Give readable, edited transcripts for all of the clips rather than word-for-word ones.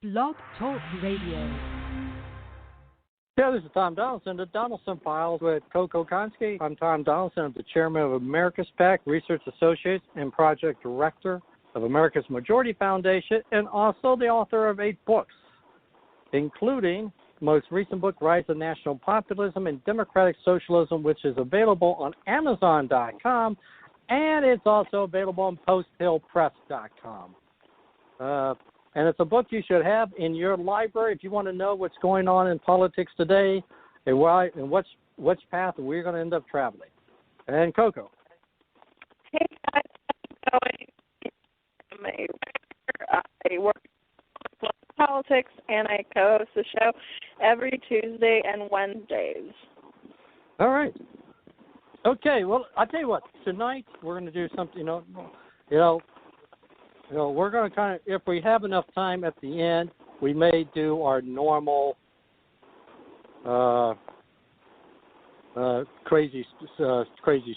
Blog Talk Radio. Yeah, this is Tom Donelson, the Donelson Files with CoCo Konski. I'm Tom Donelson. I'm the chairman of America's PAC, Research Associates, and project director of America's Majority Foundation, and also the author of 8 books, including the most recent book, Rise of National Populism and Democratic Socialism, which is available on Amazon.com, and it's also available on PostHillPress.com. And it's a book you should have in your library if you want to know what's going on in politics today and why and which path we're going to end up traveling. And CoCo. Hey guys, how's it going? I work in politics and I co-host the show every Tuesday and Wednesdays. All right. Okay. Well, I'll tell you what. Tonight we're going to do something. We're going to kind of, if we have enough time at the end, we may do our normal crazy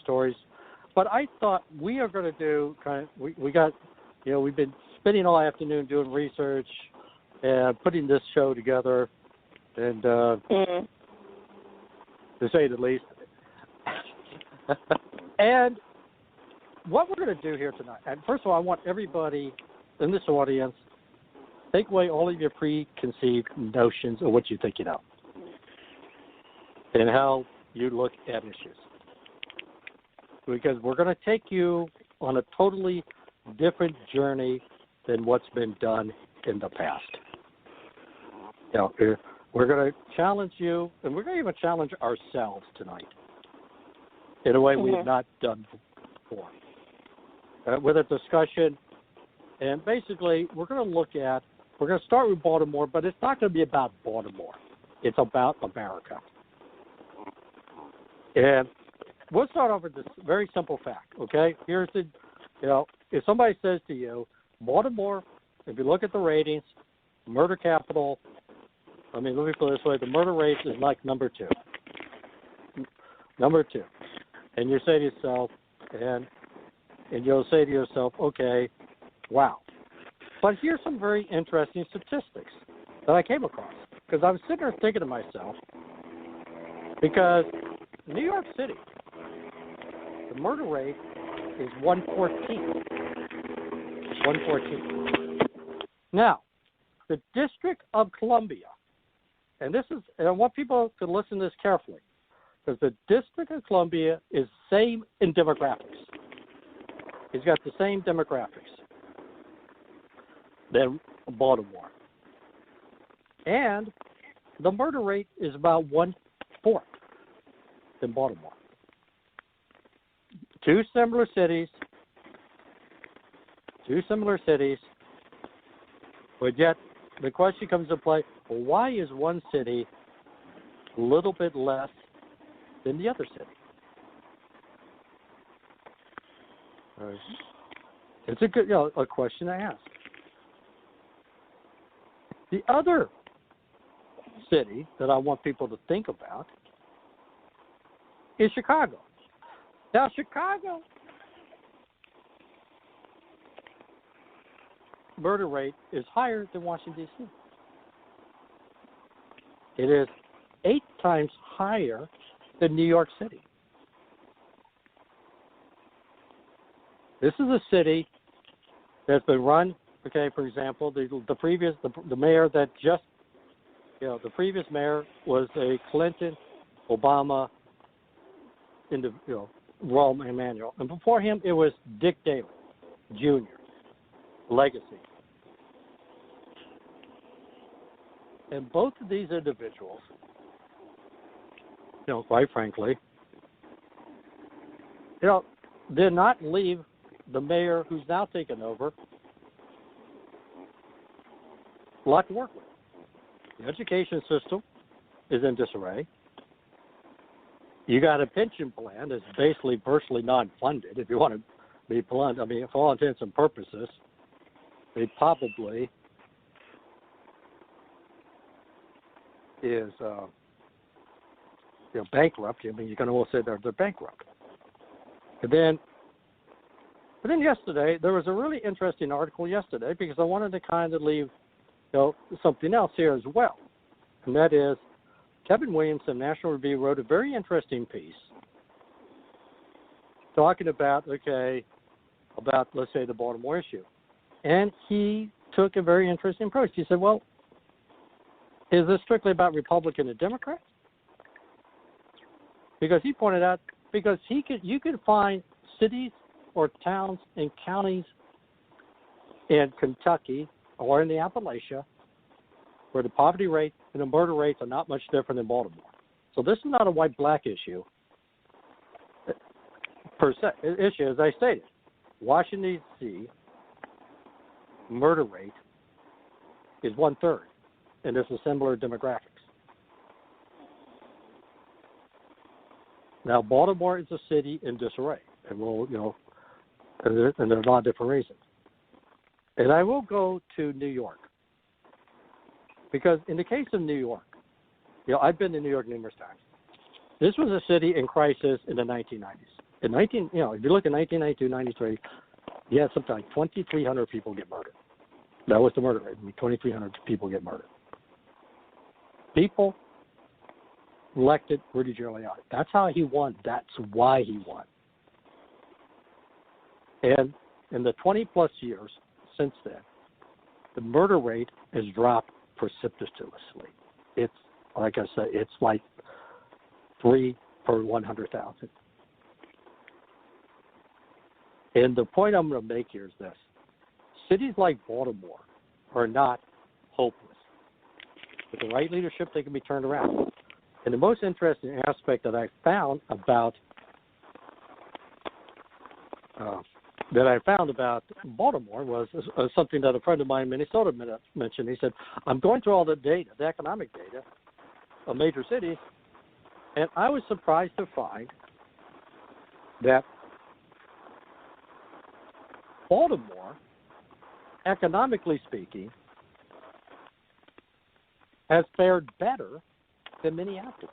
stories. But I thought we are going to do kind of, we've been spending all afternoon doing research and putting this show together, and to say the least. And what we're going to do here tonight, and first of all, I want everybody in this audience, take away all of your preconceived notions of what you think you know and how you look at issues. Because we're going to take you on a totally different journey than what's been done in the past. We're going to challenge you, and we're going to even challenge ourselves tonight in a way we have not done before. With a discussion, and basically we're going to start with Baltimore, but it's not going to be about Baltimore. It's about America. And we'll start off with this very simple fact, okay? Here's if somebody says to you, Baltimore, if you look at the ratings, murder capital, let me put it this way, the murder rate is like number 2. Number 2. And you say to yourself, and you'll say to yourself, okay, wow. But here's some very interesting statistics that I came across. Because I was sitting there thinking to myself, because New York City, the murder rate is 114. 114. Now, the District of Columbia, and I want people to listen to this carefully, because the District of Columbia is same in demographics. He's got the same demographics than Baltimore. And the murder rate is about 1/4 in Baltimore. 2 similar cities, but yet the question comes into play, well, why is one city a little bit less than the other city? It's a good, a question to ask. The other city that I want people to think about is Chicago. Now, Chicago murder rate is higher than Washington, D.C. It is 8 times higher than New York City. This is a city that's been run. Okay, for example, the mayor that just, the previous mayor was a Clinton, Obama, Rahm Emanuel, and before him it was Dick Daley, Jr. Legacy. And both of these individuals, quite frankly, did not leave the mayor who's now taken over a lot to work with. The education system is in disarray. You got a pension plan that's basically virtually non-funded, if you want to be blunt. I mean, for all intents and purposes, they probably is bankrupt. I mean, you can almost say they're bankrupt. But then yesterday, there was a really interesting article yesterday because I wanted to kind of leave something else here as well, and that is Kevin Williamson, National Review, wrote a very interesting piece talking about, let's say, the Baltimore issue. And he took a very interesting approach. He said, well, is this strictly about Republican and Democrat? Because he pointed out, you could find cities or towns and counties in Kentucky or in the Appalachia where the poverty rate and the murder rates are not much different than Baltimore. So this is not a white-black issue per se. Issue, as I stated, Washington, D.C. murder rate is 1/3, and there's a similar demographics. Now, Baltimore is a city in disarray, and and there are a lot of different reasons. And I will go to New York, because in the case of New York, I've been to New York numerous times. This was a city in crisis in the 1990s. If you look at 1992, 93, you had something like 2,300 people get murdered. That was the murder rate. 2,300 people get murdered. People elected Rudy Giuliani. That's how he won. That's why he won. And in the 20-plus years since then, the murder rate has dropped precipitously. It's, like I said, it's like 3 per 100,000. And the point I'm going to make here is this. Cities like Baltimore are not hopeless. With the right leadership, they can be turned around. And the most interesting aspect that I found about Baltimore was something that a friend of mine in Minnesota mentioned. He said, I'm going through all the data, the economic data of major cities, and I was surprised to find that Baltimore, economically speaking, has fared better than Minneapolis.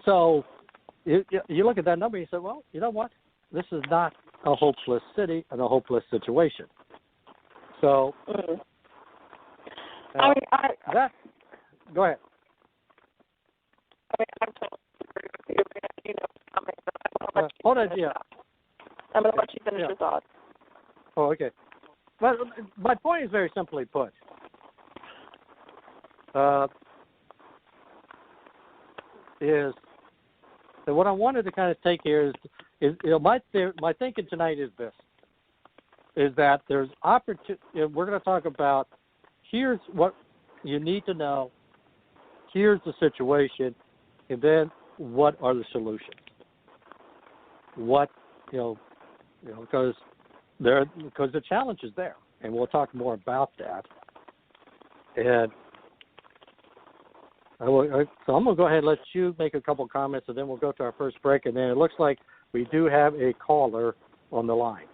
So you look at that number and you say, well, you know what? This is not a hopeless city and a hopeless situation. So go ahead. I'm totally agree with you. Hold on, yeah. I'm going to let you finish your thoughts. Oh, okay. But my point is very simply put. Is that what I wanted to kind of take here is my thinking tonight is this: is that there's opportunity. We're going to talk about here's what you need to know, here's the situation, and then what are the solutions? What because the challenge is there, and we'll talk more about that. And so I'm going to go ahead and let you make a couple comments, and then we'll go to our first break. And then it looks like we do have a caller on the line.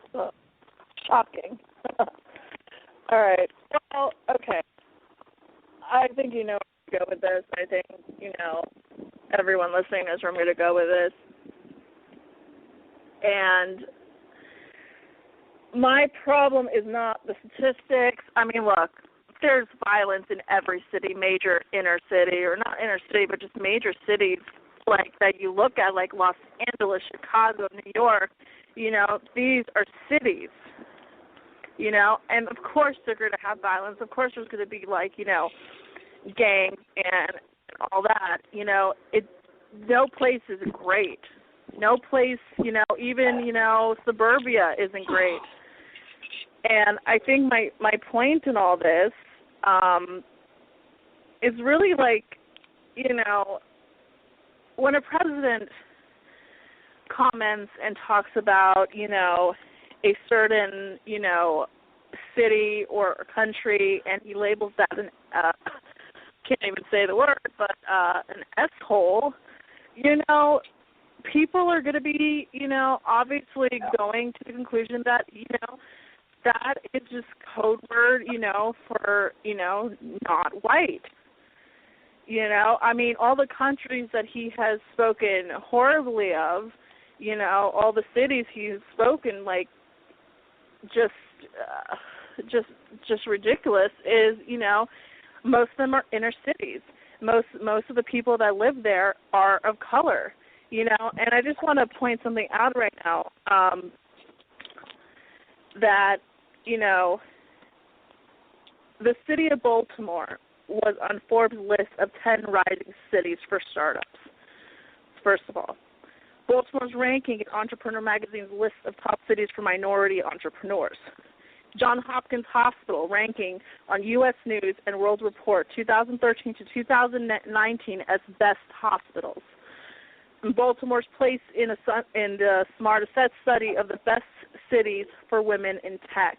Shocking. All right. Well, okay. I think you know where to go with this. I think, everyone listening knows where I'm going to go with this. And my problem is not the statistics. I mean, look, there's violence in every city, major inner city, or not inner city, but just major cities like that you look at, like Los Angeles, Chicago, New York. These are cities, and of course they're going to have violence. Of course there's going to be gangs and all that. No place is great. No place, even, suburbia isn't great. And I think my point in all this is really when a president comments and talks about, a certain, city or country, and he labels that can't even say the word, but an S-hole, people are going to be, obviously going to the conclusion that, that is just code word, for, not white. I mean, all the countries that he has spoken horribly of, all the cities he's spoken, just just ridiculous is, most of them are inner cities. Most of the people that live there are of color, and I just want to point something out right now, that, the city of Baltimore was on Forbes' list of 10 rising cities for startups, first of all. Baltimore's ranking in Entrepreneur Magazine's list of top cities for minority entrepreneurs. Johns Hopkins Hospital ranking on U.S. News and World Report 2013 to 2019 as best hospitals. And Baltimore's place in the Smart Asset study of the best cities for women in tech.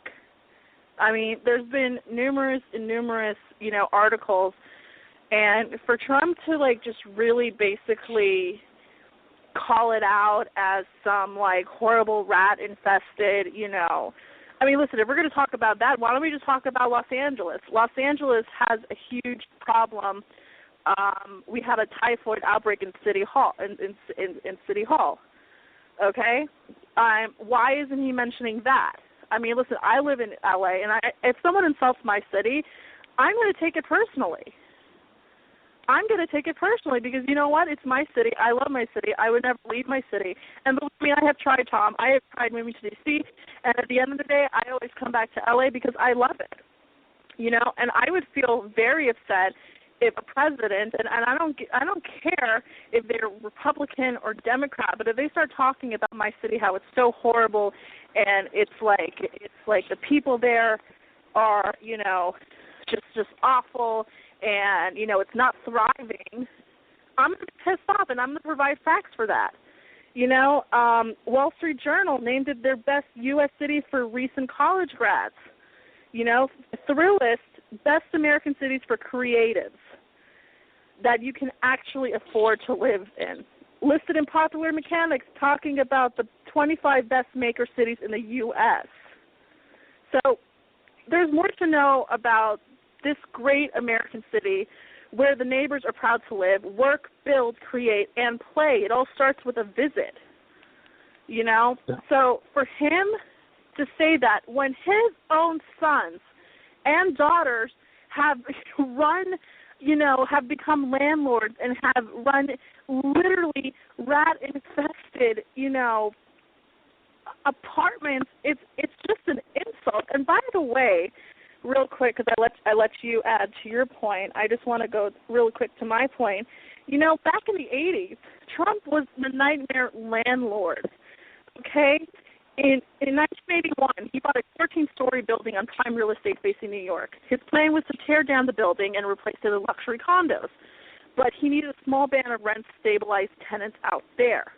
I mean, there's been numerous, articles, and for Trump to, just really basically call it out as some, horrible rat-infested, I mean, listen, if we're going to talk about that, why don't we just talk about Los Angeles? Los Angeles has a huge problem. We had a typhoid outbreak in City Hall, in City Hall, okay? Why isn't he mentioning that? I mean, listen, I live in L.A., and if someone insults my city, I'm going to take it personally. I'm going to take it personally because you know what? It's my city. I love my city. I would never leave my city. And believe me, I have tried, Tom. I have tried moving to D.C., and at the end of the day, I always come back to L.A. because I love it. And I would feel very upset if a president, and I don't care if they're Republican or Democrat, but if they start talking about my city, how it's so horrible, and it's like the people there are, just awful, and it's not thriving, I'm going to be pissed off, and I'm going to provide facts for that. Wall Street Journal named it their best U.S. city for recent college grads. Thrillist, best American cities for creatives that you can actually afford to live in. Listed in Popular Mechanics, talking about the 25 best maker cities in the U.S. So there's more to know about this great American city where the neighbors are proud to live, work, build, create, and play. It all starts with a visit, So for him to say that when his own sons and daughters have have become landlords and have run literally rat-infested, apartments, it's just an insult. And by the way, real quick, because I let you add to your point, I just want to go real quick to my point. Back in the 80s, Trump was the nightmare landlord, okay? In 1981, he bought a 14-story building on prime real estate facing New York. His plan was to tear down the building and replace it with luxury condos, but he needed a small band of rent-stabilized tenants out there,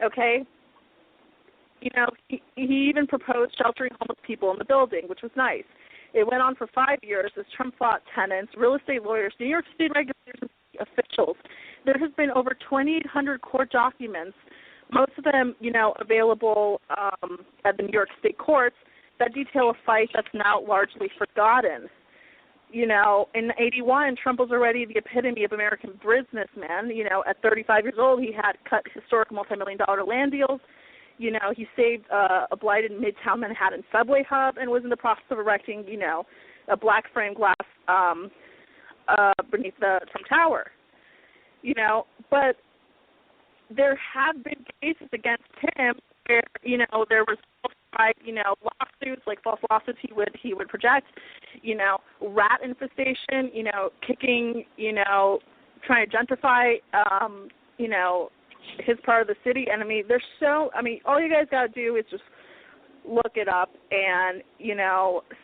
okay? He even proposed sheltering homeless people in the building, which was nice. It went on for 5 years as Trump fought tenants, real estate lawyers, New York State regulators, and officials. There has been over 2,800 court documents, most of them, available at the New York State courts, that detail a fight that's now largely forgotten. In 81, Trump was already the epitome of American businessman. At 35 years old, he had cut historic multi-million-dollar land deals. He saved a blighted Midtown Manhattan subway hub and was in the process of erecting, a black frame glass beneath the Trump Tower. But there have been cases against him where, there was lawsuits, like false lawsuits he would project, rat infestation, kicking, trying to gentrify, his part of the city. And all you guys got to do is just look it up and,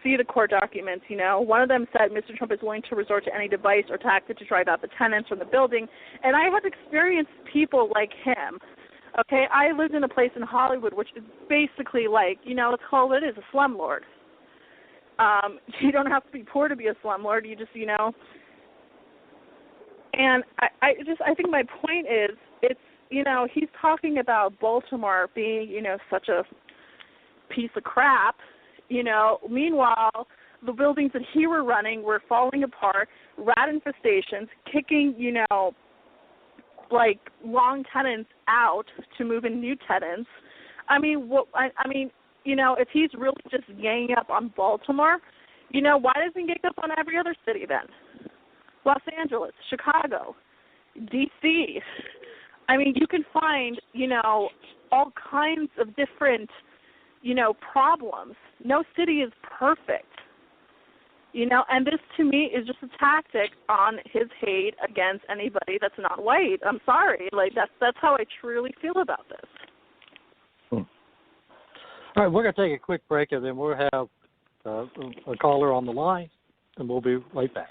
see the court documents. One of them said Mr. Trump is willing to resort to any device or tactic to drive out the tenants from the building. And I have experienced people like him. Okay, I lived in a place in Hollywood which is basically let's call it a slumlord. You don't have to be poor to be a slumlord. You just, And I think my point is, it's, he's talking about Baltimore being, such a piece of crap. Meanwhile, the buildings that he were running were falling apart, rat infestations, kicking, long tenants out to move in new tenants. if he's really just ganging up on Baltimore, why doesn't he gang up on every other city then? Los Angeles, Chicago, D.C. I mean, you can find, all kinds of different, problems. No city is perfect. And this to me is just a tactic on his hate against anybody that's not white. I'm sorry. Like, that's how I truly feel about this. All right, we're going to take a quick break, and then we'll have a caller on the line, and we'll be right back.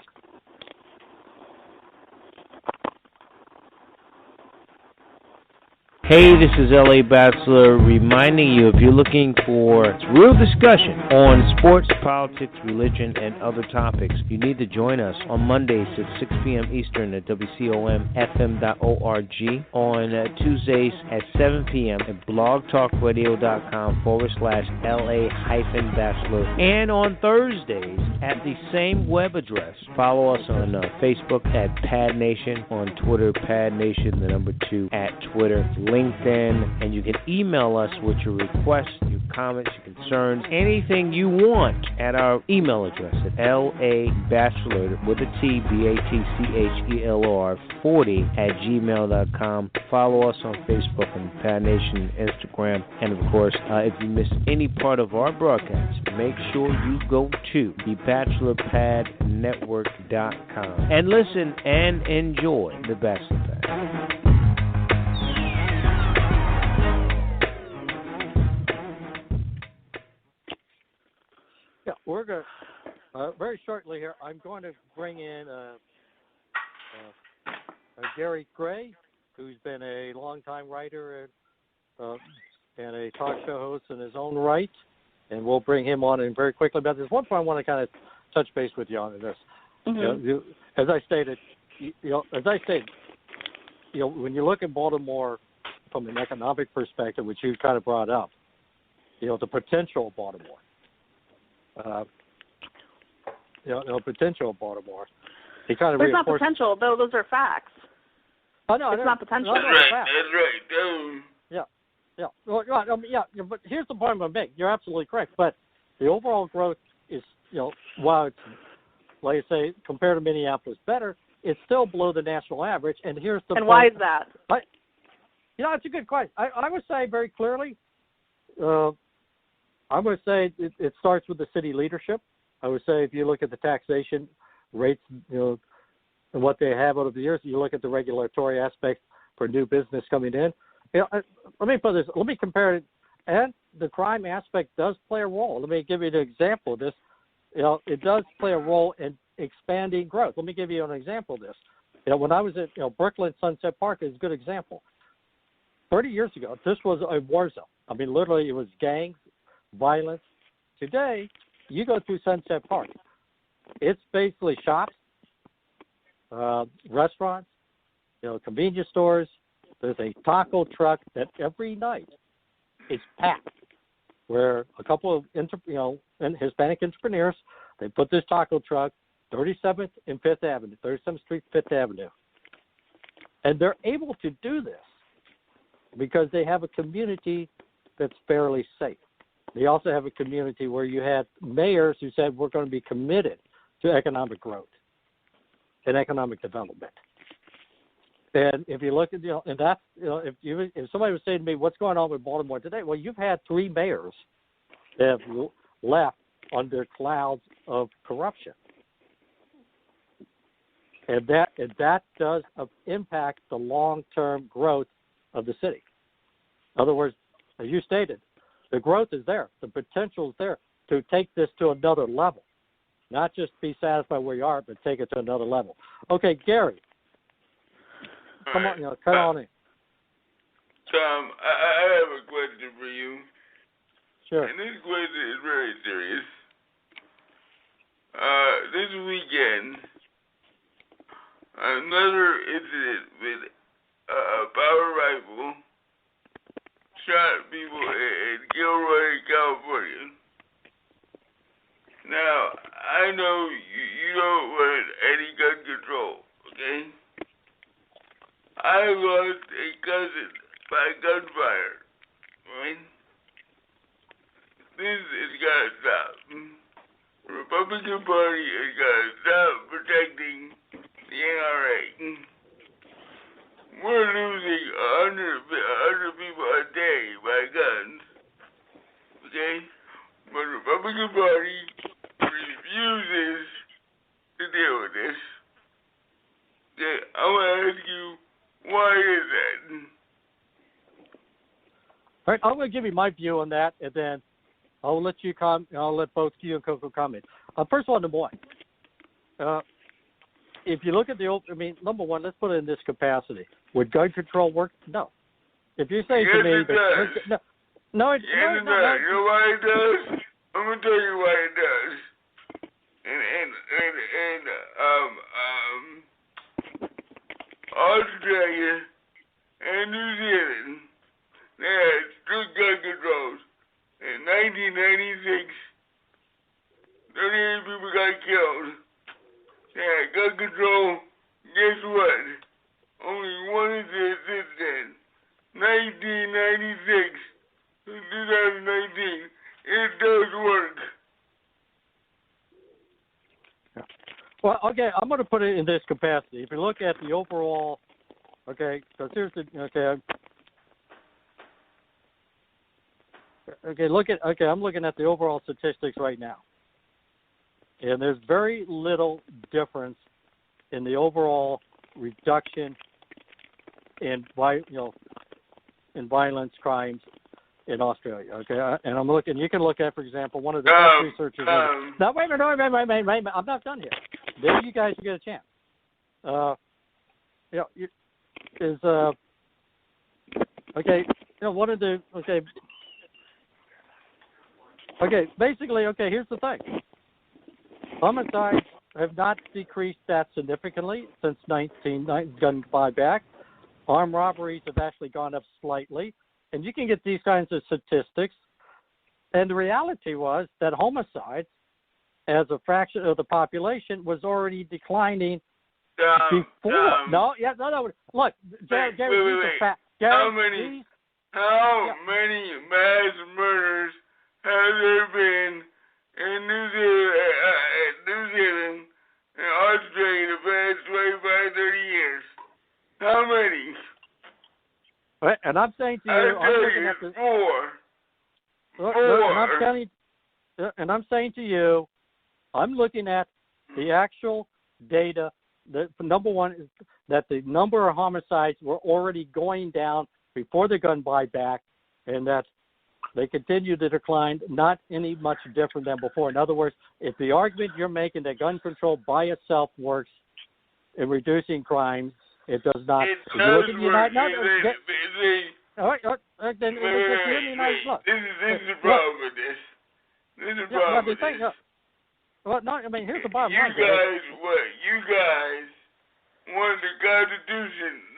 Hey, this is L.A. Bachelor reminding you, if you're looking for real discussion on sports, politics, religion, and other topics, you need to join us on Mondays at 6 p.m. Eastern at WCOMFM.org, on Tuesdays at 7 p.m. at blogtalkradio.com/LA-Bachelor, and on Thursdays at the same web address. Follow us on Facebook at Pad Nation, on Twitter, Pad Nation, the number 2, at Twitter, LinkedIn, and you can email us with your requests, your comments, your concerns, anything you want at our email address at LABachelor with a T, BATCHELOR 40@gmail.com. Follow us on Facebook and Pad Nation, Instagram, and of course, if you missed any part of our broadcast, make sure you go to thebachelorpadnetwork.com and listen and enjoy the Bachelor Pad. Yeah, we're going to, very shortly here, I'm going to bring in Gary Gray, who's been a longtime writer and a talk show host in his own right, and we'll bring him on in very quickly. But there's one point I want to kind of touch base with you on this. Mm-hmm. As I stated, when you look at Baltimore from an economic perspective, which you kind of brought up, the potential of Baltimore. Potential of Baltimore. He kind of There's not potential, though. Those are facts. Oh no, it's not potential. That's right. Yeah. Well, but here's the point I'm going to make. You're absolutely correct. But the overall growth is, while it's, like I say, compared to Minneapolis, better, it's still below the national average. And here's the point. Why is that? It's a good question. I would say very clearly. I would say it starts with the city leadership. I would say if you look at the taxation rates, and what they have over the years, you look at the regulatory aspects for new business coming in. Let me put this. Let me compare it, and the crime aspect does play a role. Let me give you an example of this. It does play a role in expanding growth. Let me give you an example of this. When I was at Brooklyn Sunset Park is a good example. 30 years ago, this was a war zone. I mean, literally, it was gangs, violence. Today, you go through Sunset Park. It's basically shops, restaurants, convenience stores. There's a taco truck that every night is packed, where a couple of Hispanic entrepreneurs, they put this taco truck 37th and 5th Avenue, 37th Street, 5th Avenue. And they're able to do this because they have a community that's fairly safe. They also have a community where you had mayors who said we're going to be committed to economic growth and economic development. And if you look at and that's if somebody was saying to me, what's going on with Baltimore today? Well, you've had 3 mayors that have left under clouds of corruption, and that does impact the long-term growth of the city. In other words, as you stated, the growth is there. The potential is there to take this to another level. Not just be satisfied where you are, but take it to another level. Okay, Gary. Come on, cut on in. Tom, I have a question for you. Sure. And this question is very serious. This weekend, another incident with a power rifle shot people in Gilroy, California. Now, I know you don't want any gun control, okay? I lost a cousin by gunfire, right? this has got to stop. The Republican Party has got to stop protecting the NRA. We're losing 100 people a day by guns. Okay? But the Republican Party refuses to deal with this. Okay? I want to ask you, why is that? All right, I'm going to give you my view on that, and then I'll let you I'll let both you and CoCo comment. First of all, number one, if you look at number one, let's put it in this capacity. Would gun control work? No. If you say yes, to me, it does. no, it yes, it does. You know why it does? I'm gonna tell you why it does. Australia and New Zealand, they had strict gun controls. In 1996, 38 people got killed. They had gun control. Guess what? Only one incident since then. 1996 to 2019. It does work. Well, okay, I'm going to put it in this capacity. If you look at the overall, okay, because here's the, I'm looking at the overall statistics right now. And there's very little difference in the overall reduction in violence crimes in Australia. Okay, and I'm looking. You can look at, for example, one of the best researchers. Now, wait a minute. I'm not done here. There, you guys get a chance. One of the basically, here's the thing. Homicides have not decreased that significantly since gun buyback. Armed robberies have actually gone up slightly. And you can get these kinds of statistics. And the reality was that homicides, as a fraction of the population, was already declining before. No. Look, Gary, these are facts. How many mass murders have there been in New Zealand and Australia the past 25, 30 years? How many? And I'm saying to you, I'm saying to you, I'm looking at the actual data. The number one is that the number of homicides were already going down before the gun buyback, and that they continue to decline, not any much different than before. In other words, if the argument you're making that gun control by itself works in reducing crimes, it does not. It does work. Then this is the problem with this. This is the problem with this. Here's the bottom line. You guys want the Constitution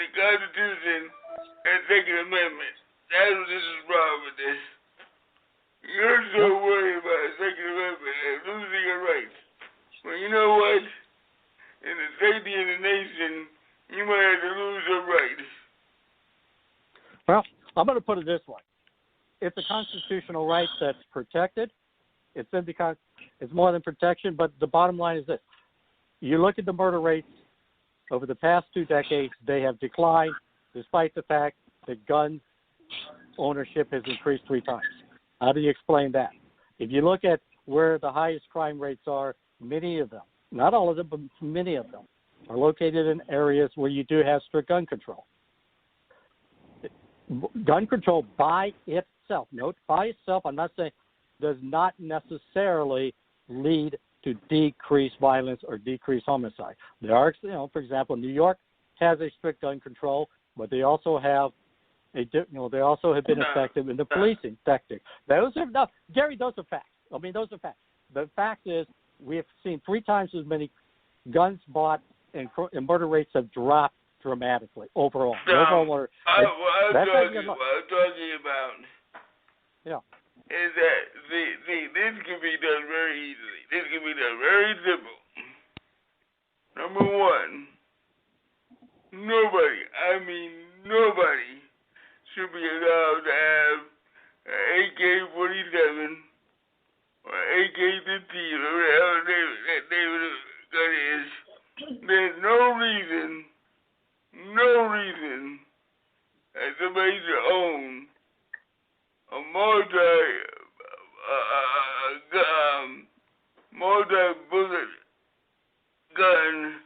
and Second Amendment. That's what this is the problem with this. You're so worried about the Second Amendment and losing your rights. Well, you know what? In the safety of the nation, you might have to lose your rights. Well, I'm going to put it this way. It's a constitutional right that's protected. It's more than protection, but the bottom line is this. You look at the murder rates over the past 2 decades, they have declined despite the fact that gun ownership has increased 3 times. How do you explain that? If you look at where the highest crime rates are, many of them, not all of them, but many of them, are located in areas where you do have strict gun control. Gun control by itself, note by itself, I'm not saying, does not necessarily lead to decreased violence or decreased homicide. There are, for example, New York has a strict gun control, but they also have they also have been effective in the policing sector. Those are Gary. Those are facts. Those are facts. The fact is, we have seen 3 times as many guns bought, and murder rates have dropped dramatically overall. What I'm talking about is that this can be done very easily. This can be done very simple. Number one, nobody should be allowed to have an AK-47 multi-bullet gun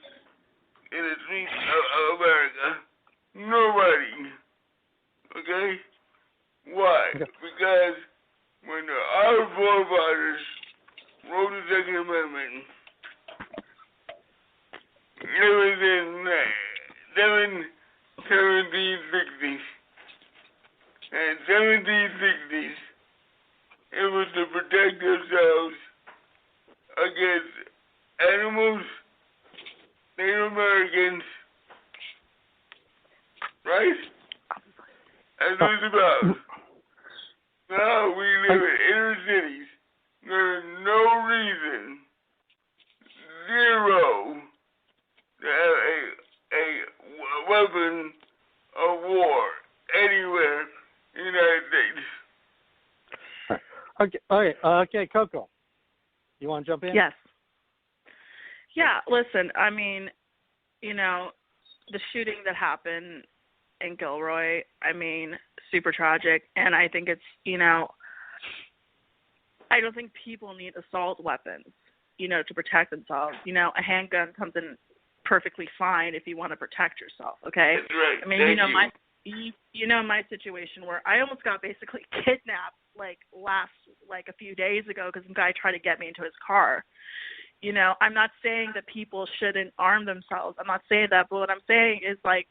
in the streets of America? Nobody. Okay? Why? Because when our forefathers wrote the Second Amendment, it was in 1760s. And 1760s, it was to protect themselves against animals, Native Americans, right? That's what it's about. Now we live in inner cities. There's no reason, zero, to have a weapon of war anywhere in the United States. Okay, CoCo. You want to jump in? Yes. Yeah, listen, I mean, you know, the shooting that happened in Gilroy, I mean, super tragic. And I think it's, you know, I don't think people need assault weapons, you know, to protect themselves. You know, a handgun comes in perfectly fine if you want to protect yourself, okay? That's right. I mean, you know my situation where I almost got basically kidnapped a few days ago because some guy tried to get me into his car. You know, I'm not saying that people shouldn't arm themselves. I'm not saying that, but what I'm saying is, like,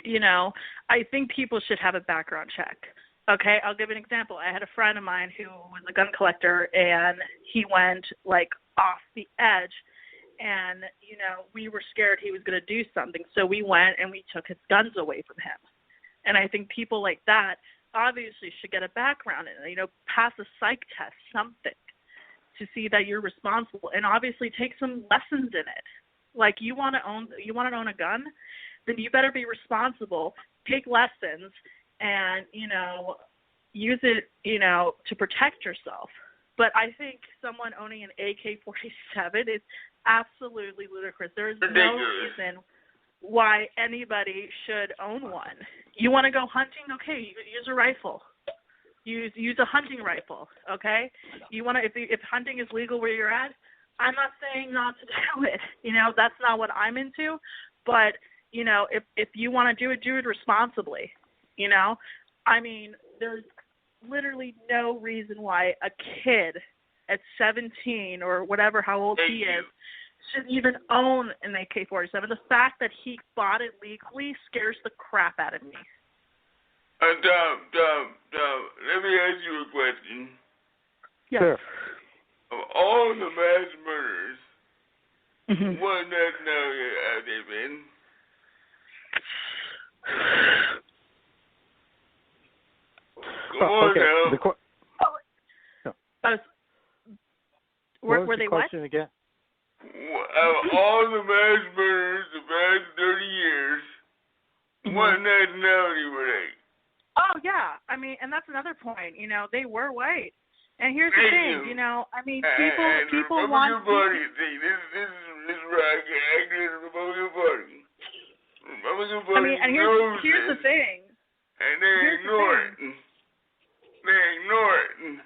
you know, I think people should have a background check. Okay, I'll give an example. I had a friend of mine who was a gun collector, and he went, like, off the edge, and, you know, we were scared he was going to do something, so we went and we took his guns away from him. And I think people like that obviously should get a background in it, you know, pass a psych test, something, to see that you're responsible, and obviously take some lessons in it. Like, you want to own a gun, then you better be responsible, take lessons, and, you know, use it, you know, to protect yourself. But I think someone owning an AK-47 is absolutely ludicrous. There is no reason why anybody should own one. You want to go hunting? Okay, use a rifle. Use a hunting rifle, okay? You want to, if hunting is legal where you're at, I'm not saying not to do it. You know, that's not what I'm into. But, you know, if you want to do it responsibly, you know? I mean, there's literally no reason why a kid at 17 or whatever, how old he is, should even own an AK-47. The fact that he bought it legally scares the crap out of me. Let me ask you a question. Yes. Sure. Of all the mass murders, what nationality have they been? Come on now. Were they what? Question again? Of all the mass murders the past 30 years, what nationality were they? Oh, yeah. I mean, and that's another point. You know, they were white. And here's the thing, you know, I mean, people want... Party, see, this is where I get angry at the Republican Party. Republican Party, I mean, and here's the thing. And they ignore it. They ignore it.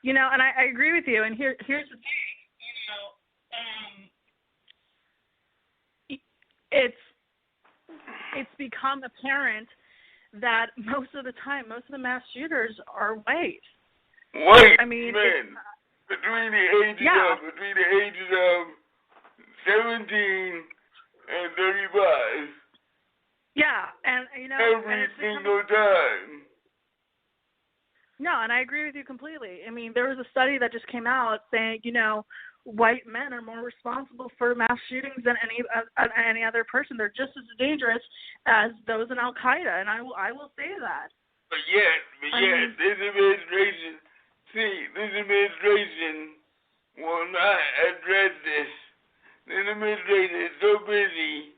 You know, and I agree with you. And here's the thing. You know, it's become apparent that most of the mass shooters are white. White I mean, men between the ages of 17 and 35. Yeah, and you know, every single time. No, and I agree with you completely. I mean, there was a study that just came out saying, you know, white men are more responsible for mass shootings than any other person. They're just as dangerous as those in Al Qaeda, and I will say that. But yet, this administration will not address this. This administration is so busy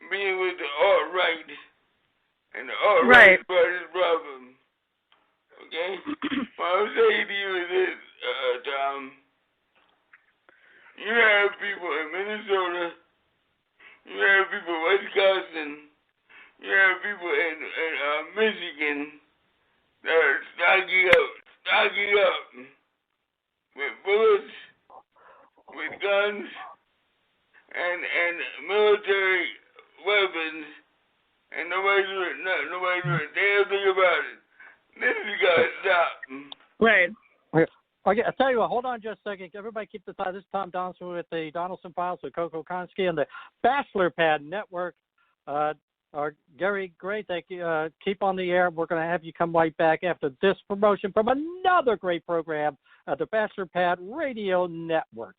being with the alt-right, and the alt-right is part of this problem. Okay? What I'm saying to you is this, Tom. You have people in Minnesota, you have people in Wisconsin, you have people in Michigan that are stocking up with bullets, with guns, and military weapons, and nobody doing a damn thing about it. This has got to stop. Right. Okay, I'll tell you what, hold on just a second. Everybody keep the time. This is Tom Donelson with the Donelson Files with CoCo Konski and the Bachelor Pad Network. Gary, great. Thank you. Keep on the air. We're going to have you come right back after this promotion from another great program at the Bachelor Pad Radio Network.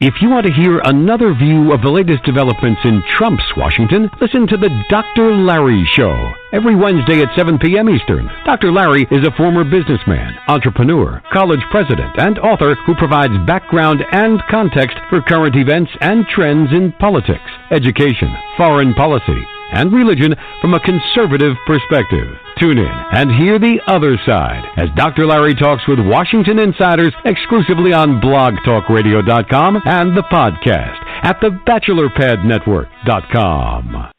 If you want to hear another view of the latest developments in Trump's Washington, listen to the Dr. Larry Show. Every Wednesday at 7 p.m. Eastern. Dr. Larry is a former businessman, entrepreneur, college president, and author who provides background and context for current events and trends in politics, education, foreign policy, and religion from a conservative perspective. Tune in and hear the other side as Dr. Larry talks with Washington insiders exclusively on blogtalkradio.com and the podcast at thebachelorpadnetwork.com.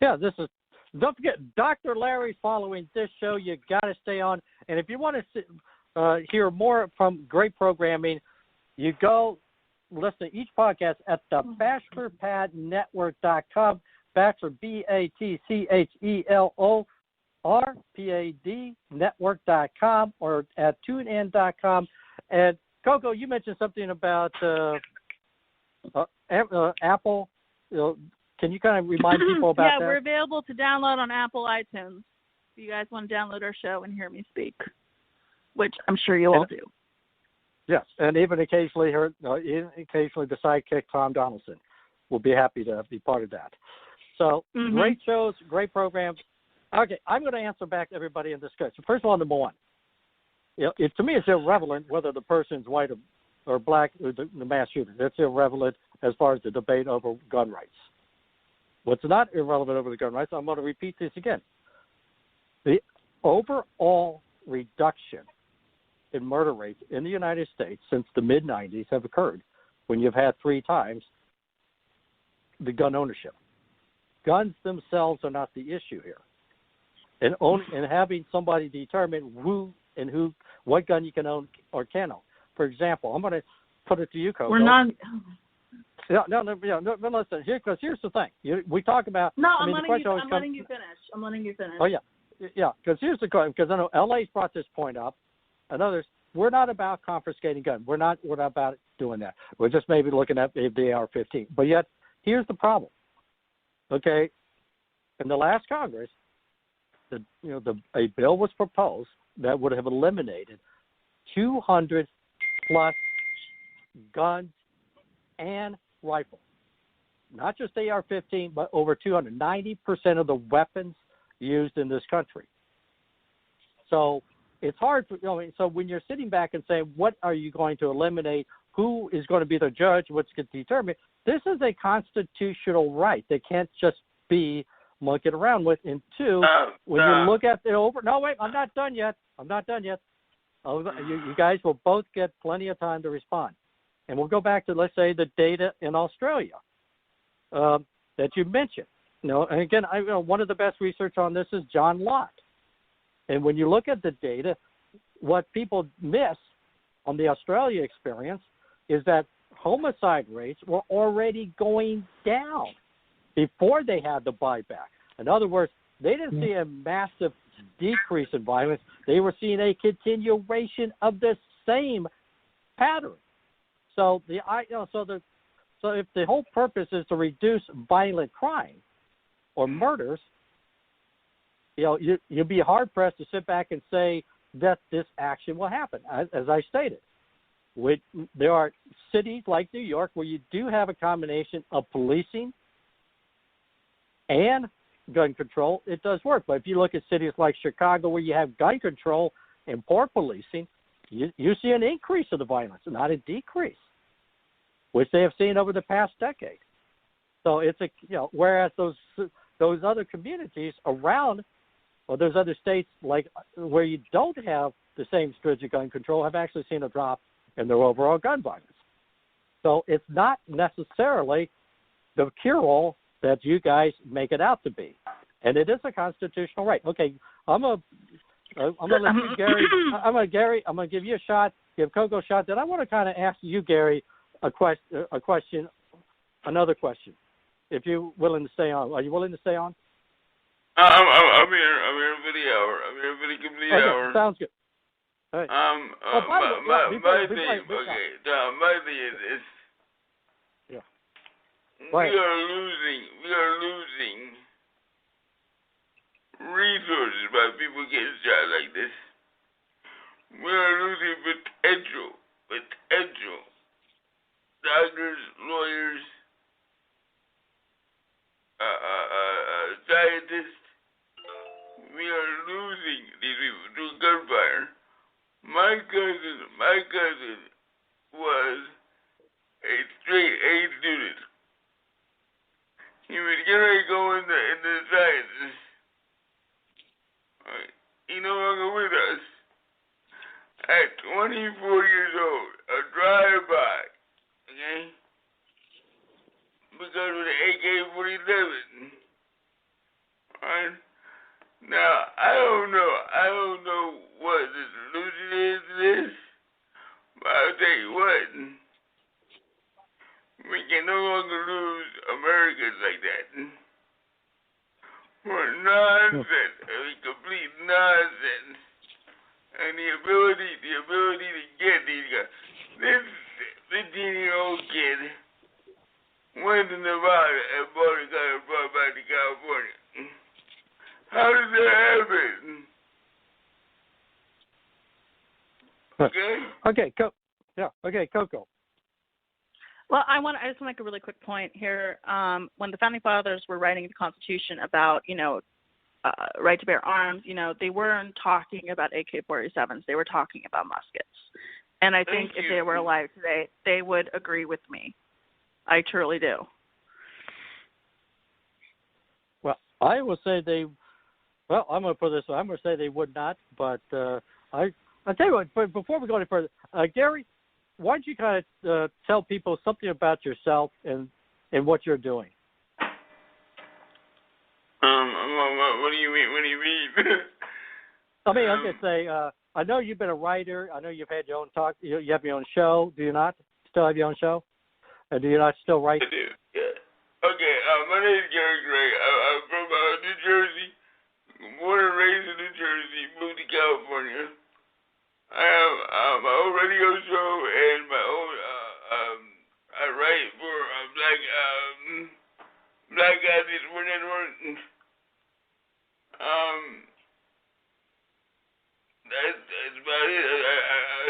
Yeah, don't forget, Dr. Larry's following this show. You got to stay on. And if you want to hear more from great programming, you go listen to each podcast at thebachelorpadnetwork.com. Bachelor, BATCHELORPAD network.com or at tunein.com. And CoCo, you mentioned something about Apple. Can you kind of remind people about that? Yeah, we're available to download on Apple iTunes. If you guys want to download our show and hear me speak, which I'm sure you all do. Yes, and even occasionally the sidekick Tom Donelson will be happy to be part of that. So great shows, great programs. Okay, I'm going to answer back to everybody in this question. First of all, number one, to me it's irrelevant whether the person's white or black, or the mass shooter. That's irrelevant as far as the debate over gun rights. What's not irrelevant over the gun rights, I'm going to repeat this again. The overall reduction in murder rates in the United States since the mid-'90s have occurred when you've had 3 times the gun ownership. Guns themselves are not the issue here. And having somebody determine what gun you can own or can't own. For example, I'm going to put it to you, CoCo. We're not. No, listen. Because here's the thing. We talk about. No, I'm letting you finish. Oh yeah. Because here's the question. Because I know LA's brought this point up, and others. We're not about confiscating guns. We're not about doing that. We're just maybe looking at the AR-15. But yet, here's the problem. Okay, in the last Congress, a bill was proposed that would have eliminated 200 plus guns and rifles, not just AR-15, but over 200. 90% of the weapons used in this country. So it's hard. So when you're sitting back and saying, what are you going to eliminate? Who is going to be the judge? What's going to determine? This is a constitutional right. They can't just be monkeying around with. And two, when you look at it over. No, wait, I'm not done yet. You guys will both get plenty of time to respond. And we'll go back to, let's say, the data in Australia that you mentioned. And again, one of the best research on this is John Lott. And when you look at the data, what people miss on the Australia experience is that homicide rates were already going down before they had the buyback. In other words, they didn't see a massive decrease in violence. They were seeing a continuation of the same pattern. So if the whole purpose is to reduce violent crime or murders, you'd be hard pressed to sit back and say that this action will happen. As I stated, there are cities like New York where you do have a combination of policing and gun control. It does work. But if you look at cities like Chicago where you have gun control and poor policing, you see an increase of the violence, not a decrease, which they have seen over the past decade. So it's whereas those other communities around, or those other states like where you don't have the same stringent gun control, have actually seen a drop in their overall gun violence. So it's not necessarily the cure-all that you guys make it out to be. And it is a constitutional right. Okay, I'm going to I'm going to let you, Gary. I'm going to give you a shot. Give CoCo a shot. Then I want to kind of ask you, Gary, another question. If you're willing to stay on, are you willing to stay on? I'm here for the hour. I'm here for the complete hour. Sounds good. All right. My thing is this. Yeah. We are losing resources by people getting shot like this. We are losing potential. Doctors, lawyers, scientists. We are losing these people to gunfire. My cousin was a straight A student. He was getting ready to go into the sciences. He no longer with us. At 24 years old, a drive-by, okay? Because of the AK-47. Alright? Now, I don't know what the solution is to this, but I'll tell you what. We can no longer lose Americans like that. For nonsense, complete nonsense. And the ability to get these guys. This 15-year-old kid went to Nevada and bought a gun and brought back to California. How did that happen? Okay? Okay, CoCo. Well, I just want to make a really quick point here. When the Founding Fathers were writing the Constitution about, right to bear arms, they weren't talking about AK-47s. They were talking about muskets. And I think if they were alive today, they would agree with me. I truly do. Well, I will say I'm going to put this. I'm going to say they would not. But I'll tell you what. But before we go any further, Gary, why don't you kind of tell people something about yourself and what you're doing? What do you mean? I mean, I'm going to say, I know you've been a writer. I know you've had your own talk. You have your own show. Do you not still have your own show? Do you not still write? I do, yeah. Okay, my name is Gary Gray. I'm from New Jersey. Born and raised in New Jersey. Moved to California. I have my own radio show and my own, I write for Black Guys Network. That's about it.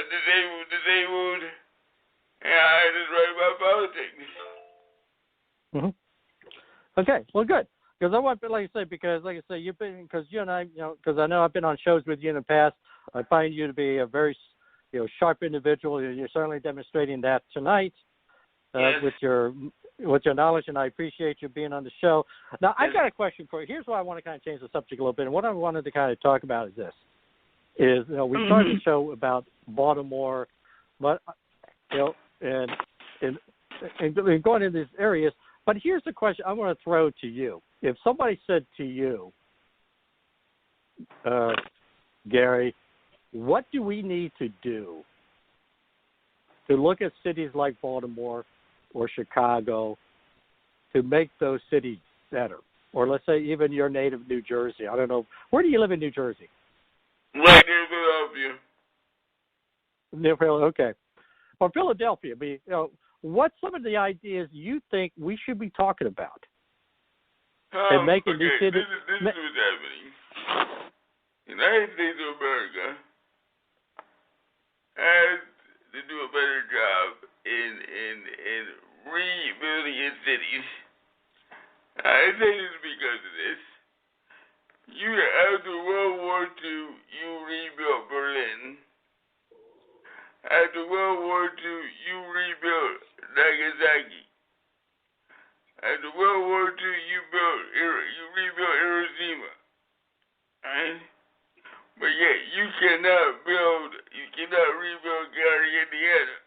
I'm disabled, and I just write about politics. Mm-hmm. Okay, well, good. Because I want, like I say, you've been, because you and I, because I know I've been on shows with you in the past. I find you to be a very, sharp individual. You're certainly demonstrating that tonight Yes. with your knowledge, and I appreciate you being on the show. Now, I've got a question for you. Here's why I want to kind of change the subject a little bit, and what I wanted to kind of talk about is this: we started the show about Baltimore, but and going into these areas. But here's the question I want to throw to you: if somebody said to you, Gary, what do we need to do to look at cities like Baltimore or Chicago to make those cities better? Or let's say even your native New Jersey. I don't know. Where do you live in New Jersey? Right near Philadelphia. Near Philadelphia. Okay. Or Philadelphia. What's some of the ideas you think we should be talking about? And making these cities. This is what's happening. The United States of America has to do a better job in rebuilding its cities. I say this because of this. After World War II, you rebuilt Berlin. After World War II, you rebuilt Nagasaki. After World War II, you rebuilt Hiroshima. Right? But yet you cannot rebuild Gary, Indiana.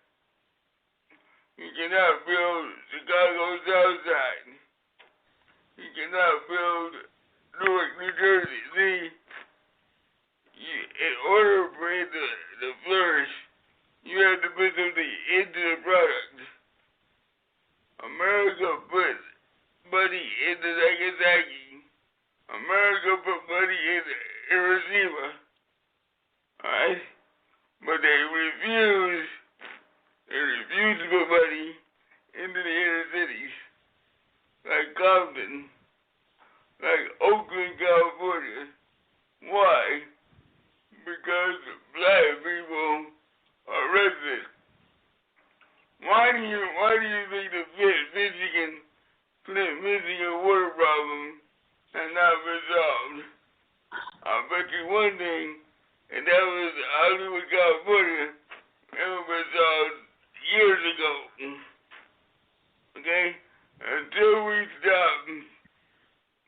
You cannot build Chicago Southside. You cannot build Newark, New Jersey. See, in order for it to flourish, you have to put something into the product. America put money into Nagasaki. America put money into Hiroshima. Alright? But they refuse to put money into the inner cities. Like Compton, like Oakland, California. Why? Because black people are racist. Why do you think the Flint, Michigan water problem has not been solved? I'll bet you one thing, and that was Hollywood, California. It was been solved years ago. Okay? Until we stop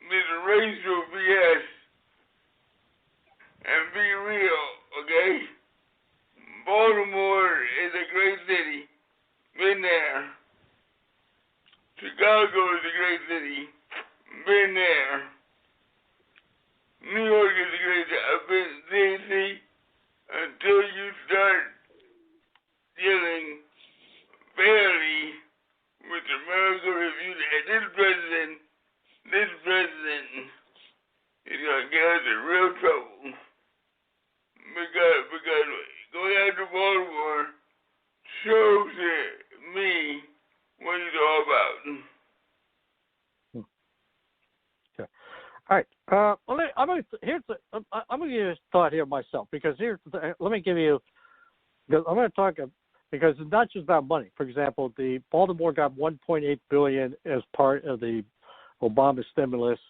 this racial BS and be real, okay? Baltimore is a great city. Been there. Chicago is a great city. Been there. New York is a great city. I've been DC until you start dealing fairly with America Review. And this president is going to get us in real trouble. Because going after Baltimore shows me what he's all about. Okay. All right. I'm going to give you a thought here myself, because let me give you, because I'm going to talk, because it's not just about money. For example, the Baltimore got $1.8 billion as part of the Obama stimulus,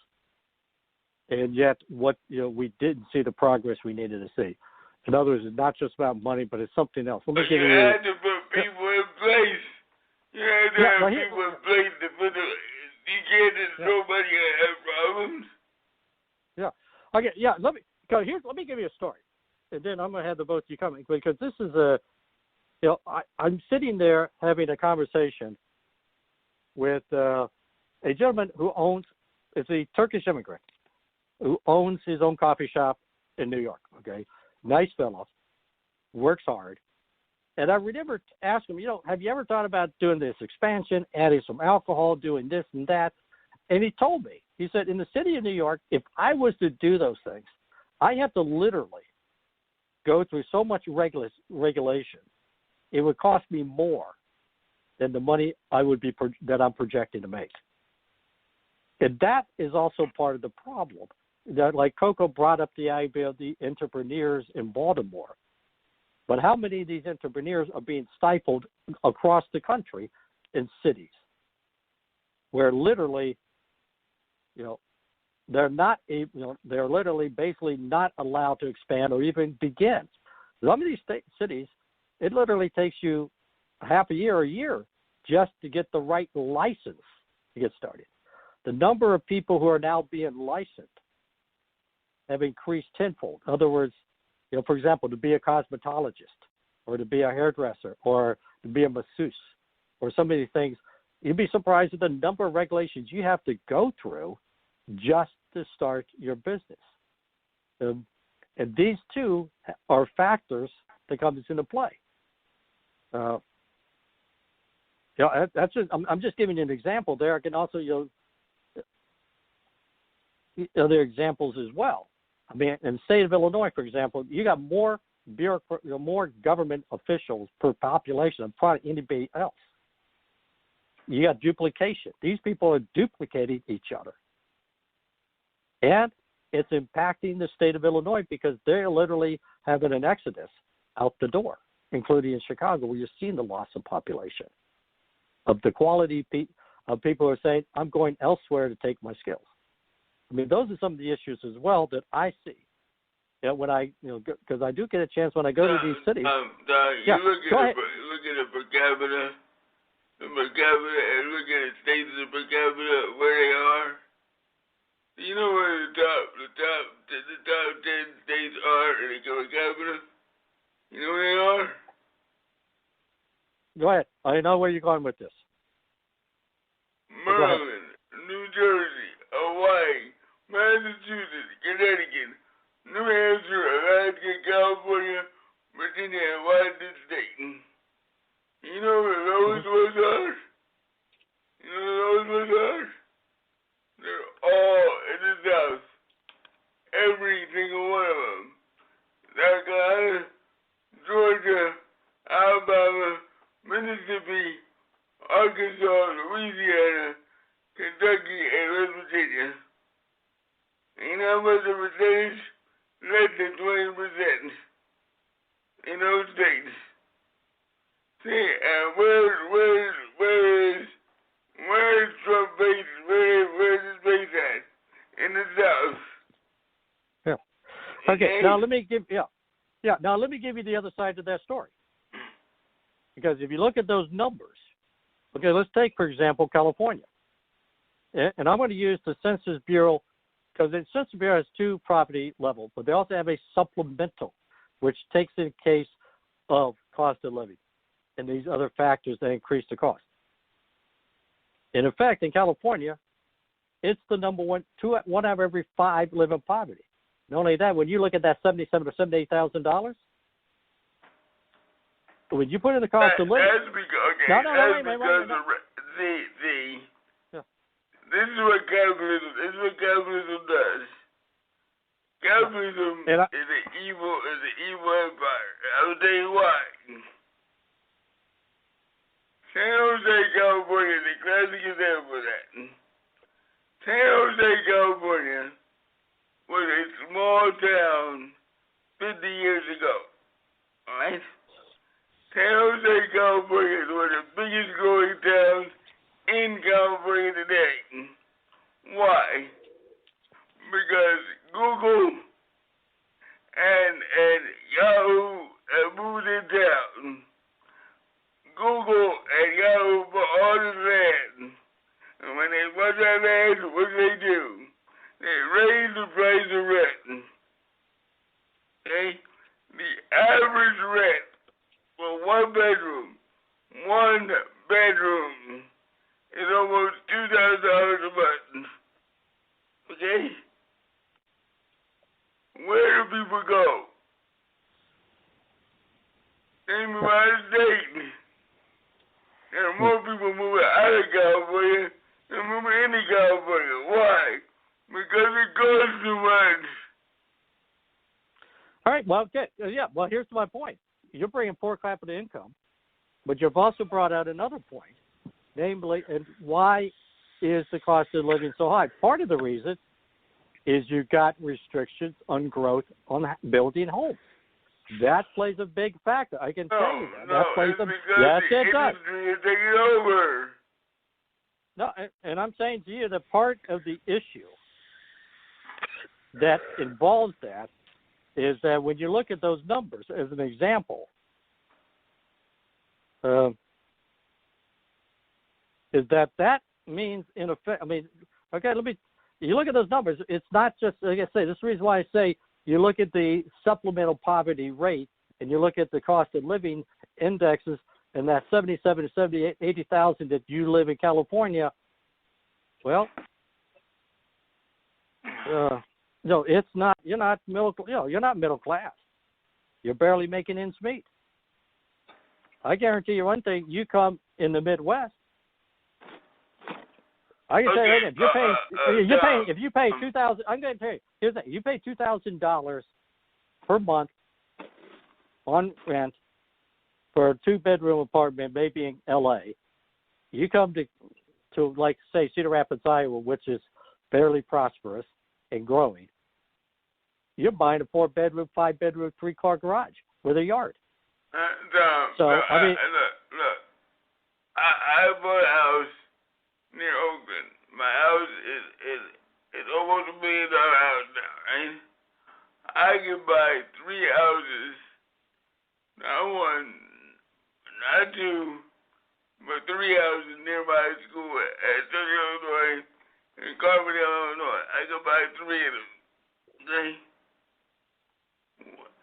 and yet we didn't see the progress we needed to see. In other words, it's not just about money, but it's something else. Let me give you. You had to put people in place. You had to have people in place to put the. You can't just nobody have problems. Yeah. Okay. Yeah. Let me give you a story, and then I'm going to have the both of you coming, because this is I'm sitting there having a conversation with a gentleman who is a Turkish immigrant who owns his own coffee shop in New York. Okay. Nice fellow, works hard. And I remember asking him, have you ever thought about doing this expansion, adding some alcohol, doing this and that? And he told me, he said, in the city of New York, if I was to do those things, I have to literally go through so much regulation. It would cost me more than the money that I'm projecting to make. And that is also part of the problem. That, like CoCo brought up the idea of the entrepreneurs in Baltimore. But how many of these entrepreneurs are being stifled across the country in cities where literally, they're they're literally basically not allowed to expand or even begin. Some of these cities, it literally takes you half a year just to get the right license to get started. The number of people who are now being licensed have increased tenfold. In other words, for example, to be a cosmetologist or to be a hairdresser or to be a masseuse or some of these things, you'd be surprised at the number of regulations you have to go through just to start your business. And these two are factors that comes into play. That's just, I'm just giving you an example there. I can also, other examples as well. I mean, in the state of Illinois, for example, you got more government officials per population than probably anybody else. You got duplication. These people are duplicating each other. And it's impacting the state of Illinois because they're literally having an exodus out the door, including in Chicago, where you're seeing the loss of population, of the quality of people who are saying, I'm going elsewhere to take my skills. I mean, those are some of the issues as well that I see. When I, because I do get a chance when I go to these cities. Look at the per capita, and look at the states of per capita where they are. You know where the top 10 states are in the per capita? You know where they are? Go ahead. I know where you're going with this. Maryland, New Jersey, Hawaii, Massachusetts, Connecticut, New Hampshire, Alaska, California, Virginia, and Washington State. You know what those ones are? You know what those ones are? They're all in the South. Every single one of them. South Carolina, Georgia, Alabama, Mississippi, Arkansas, Louisiana, Kentucky, and West Virginia. And you know how much the percentage? Less than 20% in those states. See, and where is Trump based? Where is his base at? In the South. Yeah. Okay. Now let me give you the other side of that story. Because if you look at those numbers, okay, let's take for example California, and I'm going to use the Census Bureau because the Census Bureau has two property levels, but they also have a supplemental, which takes in case of cost of living and these other factors that increase the cost. And in fact, in California, it's the number one out of every 5 live in poverty. Not only that, when you look at that $77,000 or $78,000, when you put in the cost of living, that's because this is what capitalism does. Capitalism is an evil empire. I will tell you why. San Jose, California is a classic example of that. San Jose, California was a small town 50 years ago. Alright? San Jose, California is one of the biggest growing towns in California today. Why? Because Google and Yahoo have moved in town. Google and Yahoo bought all the land. And when they bought that land, what do? They raise the price of rent. Okay? The average rent for one bedroom is almost $2,000 a month. Okay? Where do people go? They move out of state. There are more people moving out of California than moving into California. Why? Because it costs too much. All right, well, okay. Yeah, well, here's my point. You're bringing per capita income, but you've also brought out another point, namely, and why is the cost of living so high? Part of the reason is you've got restrictions on growth on building homes. That plays a big factor. I can tell you that. That plays a yes, it does. Is taking over. No, and I'm saying to you that part of the issue that involves that is that when you look at those numbers, as an example, is that means in effect. I mean, okay, you look at those numbers. It's not just like I say. This is the reason why I say you look at the supplemental poverty rate and you look at the cost of living indexes and that 77 to 78, 80,000 that you live in California. Well, no, it's not. You're not middle. You're not middle class. You're barely making ends meet. I guarantee you one thing: you come in the Midwest. I can tell you, if you pay $2,000, I'm going to tell you. Here's the thing: you pay $2,000 per month on rent for a 2-bedroom apartment, maybe in L.A. You come to like say Cedar Rapids, Iowa, which is fairly prosperous and growing. You're buying a 4-bedroom, 5-bedroom, 3-car garage with a yard. Look, I bought a house near Oakland. My house is almost $1 million house now, right? I can buy 3 houses, not 1, not 2, but 3 houses near my school at Southern Illinois and Carbondale, Illinois. I can buy 3 of them, okay?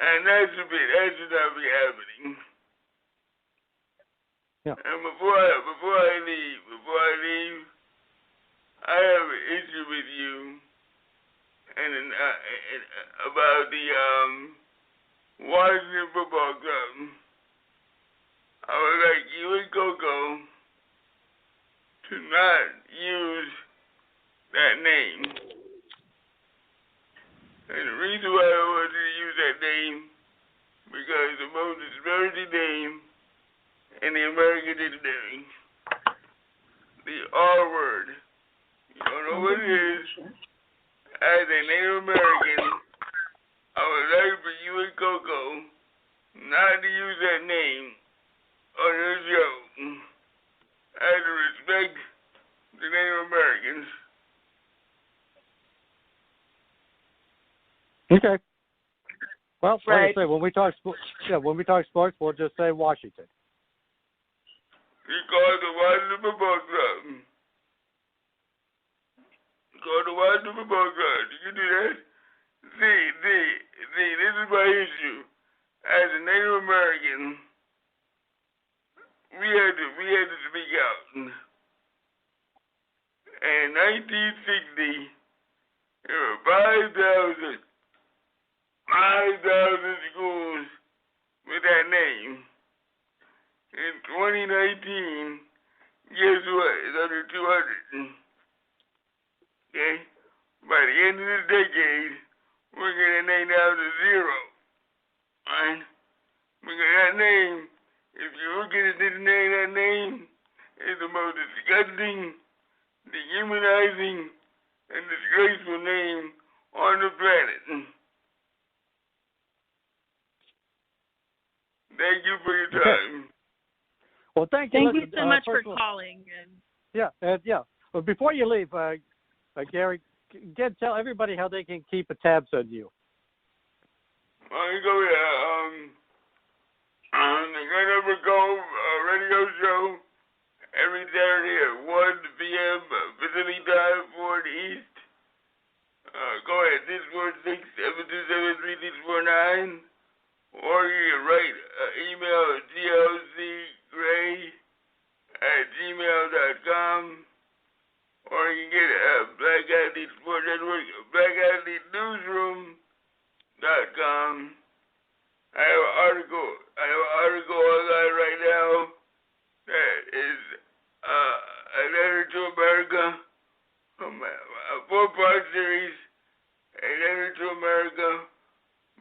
And that should not be happening. Yeah. And before I leave, I have an issue with you and about the Washington Football Club. I would like you and CoCo to not use that name. And the reason why I wanted to use that name, because it's the most disparaging name in the American dictionary. The R word. You don't know what it is. As a Native American, I would like for you and CoCo not to use that name on your show. As a respect to Native Americans. Okay. Well, Right. like I say, when we talk sports, we'll just say Washington. Because the Washington Football Club. Call the Washington Football Club. You can do that. See, this is my issue. As a Native American, we had to speak out. In 1960, there were 5,000 schools with that name. In 2019, guess what? It's under 200. Okay? By the end of this decade, we're going to name down to 0. Alright? Because that name, if you look at the name, that name is the most disgusting, dehumanizing, and disgraceful name on the planet. Thank you for your time. Well, thank you. Thank you so much for calling. Yeah. Well, before you leave, Gary, tell everybody how they can keep a tabs on you. You go on the Gun Over Go radio show every Saturday at 1 p.m. Pacific time, 4 in the East. Go ahead, 646-727-3649. Or you can write email at glcgray@gmail.com, or you can get Black Athlete Sports Network, blackathletenewsroom.com. I have an article online right now that is a letter to America, from a 4-part series, a letter to America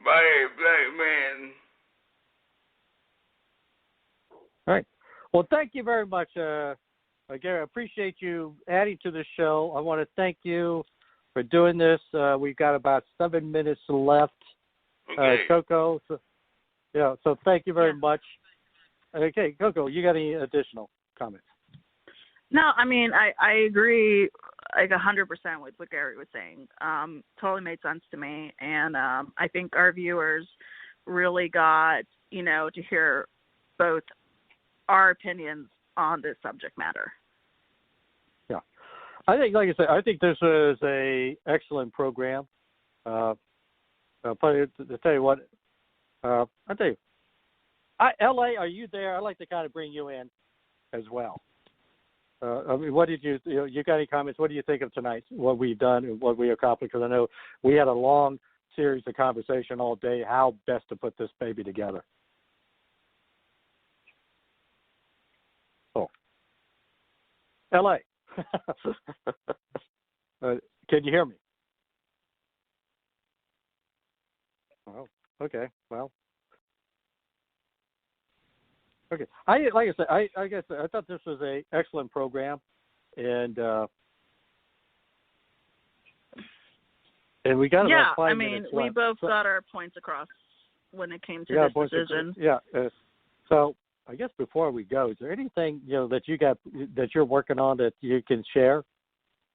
by a black man. All right. Well, thank you very much, Gary. I appreciate you adding to the show. I want to thank you for doing this. We've got about 7 minutes left. Okay. CoCo. So thank you very much. Okay, CoCo, you got any additional comments? No, I mean, I agree like 100% with what Gary was saying. Totally made sense to me. And I think our viewers really got, to hear both our opinions on this subject matter. Yeah. I think, like I said, I think this was a excellent program. To tell you what, I'll tell you, LA, are you there? I'd like to kind of bring you in as well. What did you got any comments? What do you think of tonight, what we've done and what we accomplished? Because I know we had a long series of conversation all day, how best to put this baby together. Oh. LA. Can you hear me? Oh, okay. Well. Okay. I thought this was an excellent program, and we got about 5 minutes left. We both got our points across when it came to this decision. So I guess before we go, is there anything that you got that you're working on that you can share?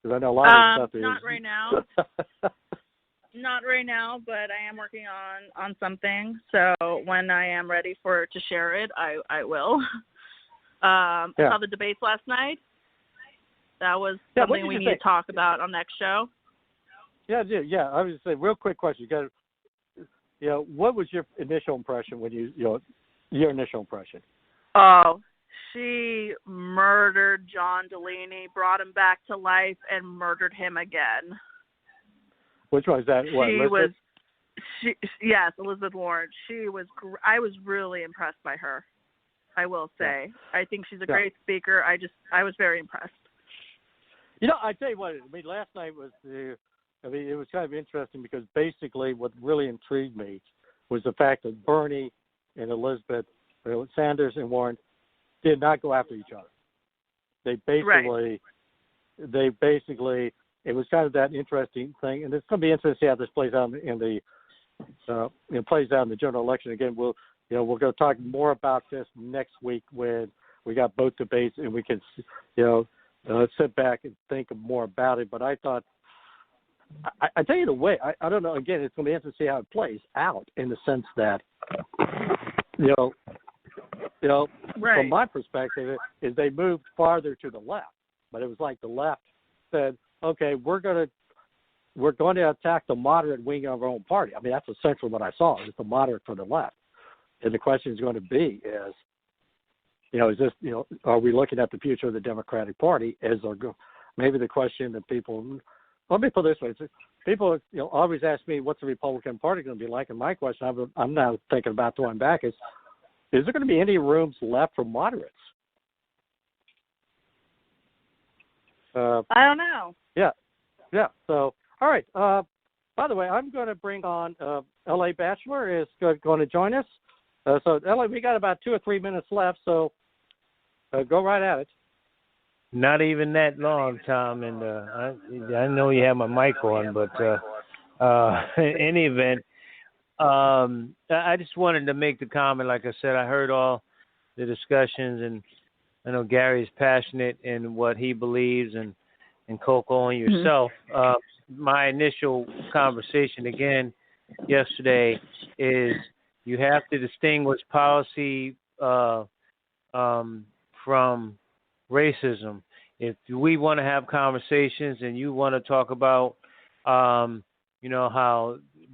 Because I know a lot of stuff is not right now. Not right now, but I am working on something. So when I am ready to share it, I will. I saw the debates last night. That was something we need to talk about on next show. Yeah. I was just saying, real quick question. What was your initial impression when your initial impression? Oh, she murdered John Delaney, brought him back to life, and murdered him again. Which one is that? What, Elizabeth? Yes, Elizabeth Warren. I was really impressed by her. I will say. Yeah. I think she's a great speaker. I was very impressed. I tell you what. I mean, last night was it was kind of interesting because basically what really intrigued me was the fact that Bernie and Elizabeth, Sanders and Warren, did not go after each other. They basically, it was kind of that interesting thing, and it's going to be interesting to see how this plays out in the general election. Again, we're going to talk more about this next week when we got both debates and we can, sit back and think more about it. But I thought, I tell you the way, I don't know. Again, it's going to be interesting to see how it plays out in the sense that, from my perspective, is they moved farther to the left, but it was like the left said, okay, we're going to attack the moderate wing of our own party. I mean, that's essentially what I saw, is the moderate for the left. And the question is going to be is this, are we looking at the future of the Democratic Party? Maybe the question that people, let me put it this way, people, always ask me, what's the Republican Party going to be like? And my question, I'm now thinking about throwing back is there going to be any rooms left for moderates? I don't know. Yeah. So, all right. By the way, I'm going to bring on L.A. Bachelor is going to join us. So, L.A., we got about 2 or 3 minutes left, so go right at it. Not even that long, Tom, and I know you have my mic on, but in any event, I just wanted to make the comment. Like I said, I heard all the discussions, and I know Gary's passionate in what he believes, and CoCo and yourself. My initial conversation again yesterday is you have to distinguish policy from racism. If we want to have conversations and you want to talk about, how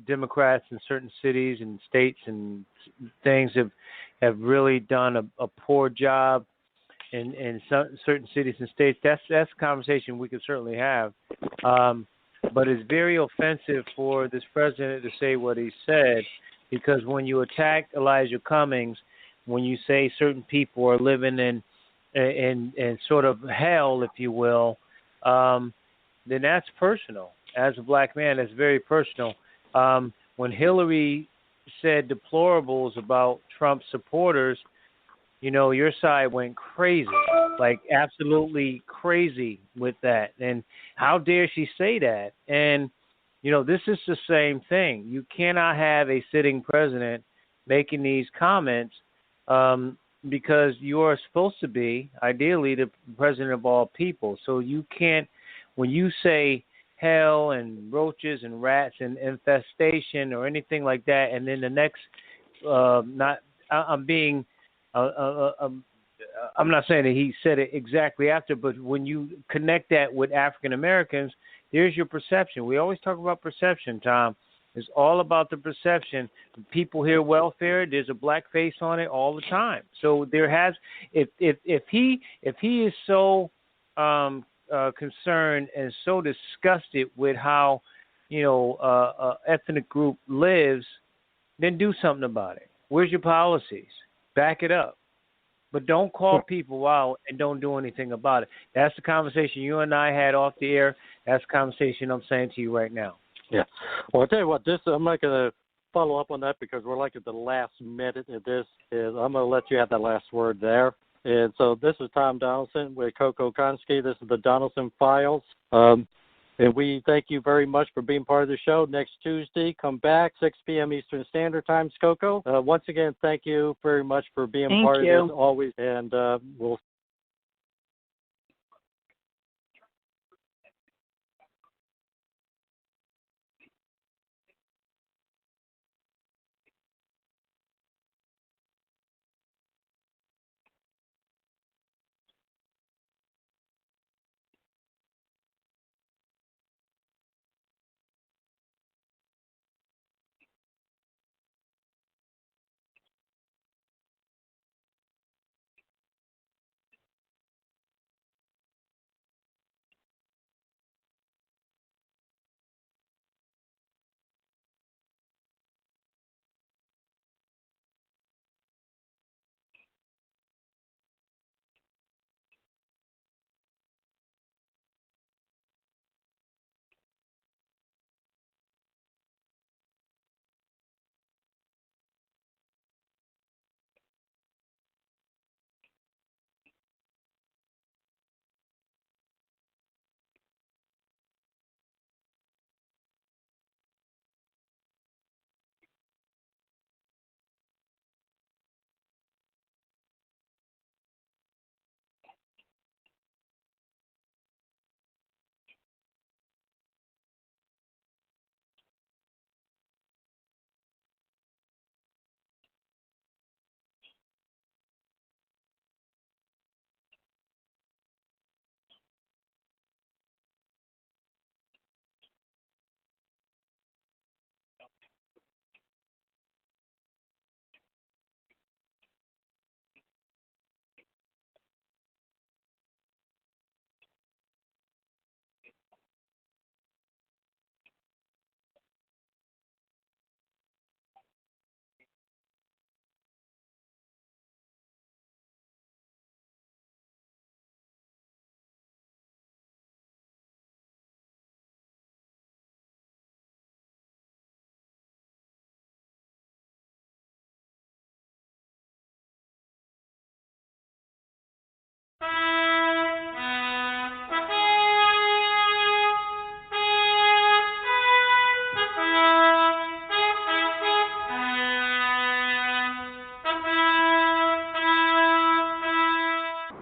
Democrats in certain cities and states and things have really done a poor job in certain cities and states, that's a conversation we can certainly have. But it's very offensive for this president to say what he said, because when you attack Elijah Cummings, when you say certain people are living in sort of hell, if you will, then that's personal. As a black man, that's very personal. When Hillary said deplorables about Trump supporters, your side went crazy, like absolutely crazy with that. And how dare she say that? And, this is the same thing. You cannot have a sitting president making these comments because you are supposed to be, ideally, the president of all people. So you can't, when you say hell and roaches and rats and infestation or anything like that, and then the next, I'm not saying that he said it exactly after, but when you connect that with African Americans, there's your perception. We always talk about perception, Tom. It's all about the perception. People hear welfare, there's a black face on it all the time. So there has, if he is so concerned and so disgusted with how ethnic group lives, then do something about it. Where's your policies? Back it up. But don't call people out and don't do anything about it. That's the conversation you and I had off the air. That's the conversation I'm saying to you right now. Yeah. Well, I'll tell you what, I'm not going to follow up on that because we're like at the last minute of this. I'm going to let you have that last word there. And so this is Tom Donelson with CoCo Konski. This is the Donelson Files. And we thank you very much for being part of the show. Next Tuesday, come back, 6 p.m. Eastern Standard Time, CoCo. Once again, thank you very much for being part of this always. And we'll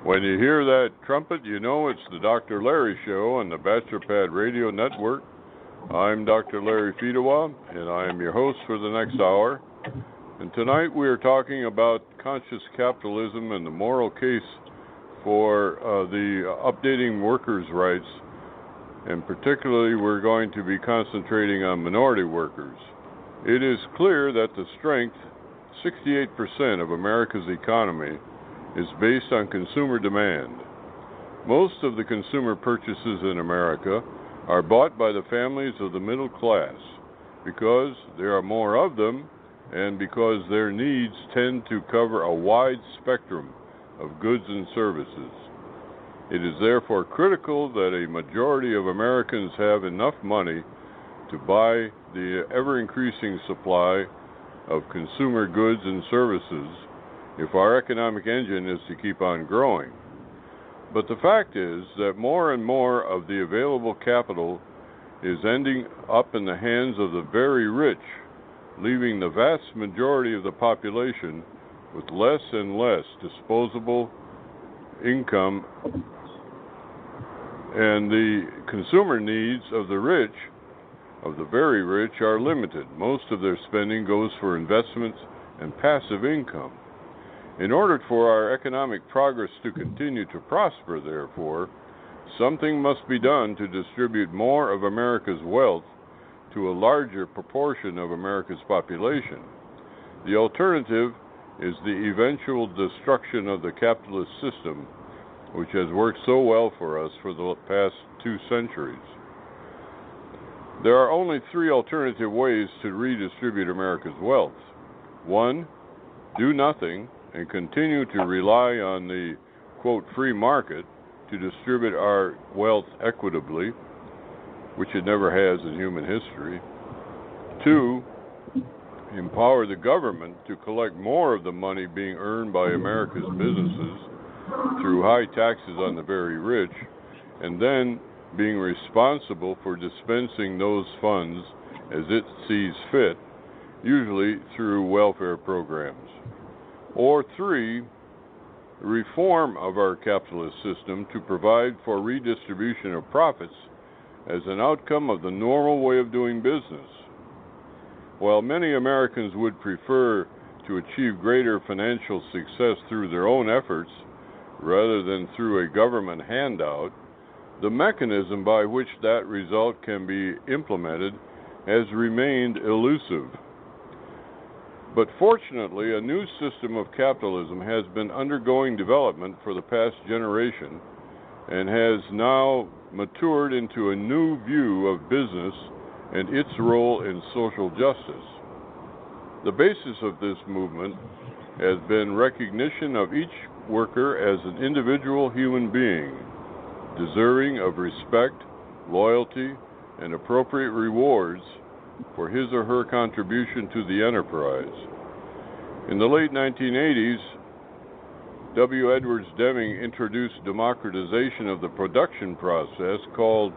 When you hear that trumpet, you know it's the Dr. Larry Show on the Bachelor Pad Radio Network. I'm Dr. Larry Fedewa, and I am your host for the next hour. And tonight we are talking about conscious capitalism and the moral case for the updating workers' rights. And particularly we're going to be concentrating on minority workers. It is clear that the strength, 68% of America's economy, is based on consumer demand. Most of the consumer purchases in America are bought by the families of the middle class because there are more of them and because their needs tend to cover a wide spectrum of goods and services. It is therefore critical that a majority of Americans have enough money to buy the ever-increasing supply of consumer goods and services if our economic engine is to keep on growing. But the fact is that more and more of the available capital is ending up in the hands of the very rich, leaving the vast majority of the population with less and less disposable income, and the consumer needs of the rich, of the very rich, are limited. Most of their spending goes for investments and passive income. In order for our economic progress to continue to prosper, therefore, something must be done to distribute more of America's wealth to a larger proportion of America's population. The alternative is the eventual destruction of the capitalist system, which has worked so well for us for the past 2 centuries. There are only 3 alternative ways to redistribute America's wealth. 1, do nothing and continue to rely on the, quote, free market to distribute our wealth equitably, which it never has in human history. 2, empower the government to collect more of the money being earned by America's businesses through high taxes on the very rich, and then being responsible for dispensing those funds as it sees fit, usually through welfare programs. Or 3, reform of our capitalist system to provide for redistribution of profits as an outcome of the normal way of doing business. While many Americans would prefer to achieve greater financial success through their own efforts rather than through a government handout, the mechanism by which that result can be implemented has remained elusive. But fortunately, a new system of capitalism has been undergoing development for the past generation and has now matured into a new view of business and its role in social justice. The basis of this movement has been recognition of each worker as an individual human being, deserving of respect, loyalty, and appropriate rewards for his or her contribution to the enterprise. In the late 1980s, W. Edwards Deming introduced democratization of the production process called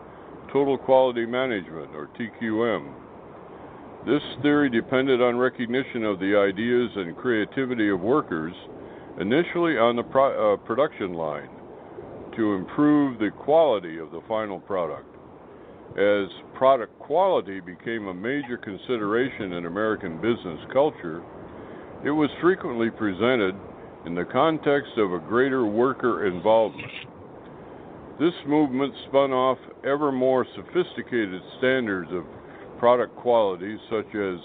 Total Quality Management, or TQM. This theory depended on recognition of the ideas and creativity of workers, initially on the production line, to improve the quality of the final product. As product quality became a major consideration in American business culture, it was frequently presented in the context of a greater worker involvement. This movement spun off ever more sophisticated standards of product quality such as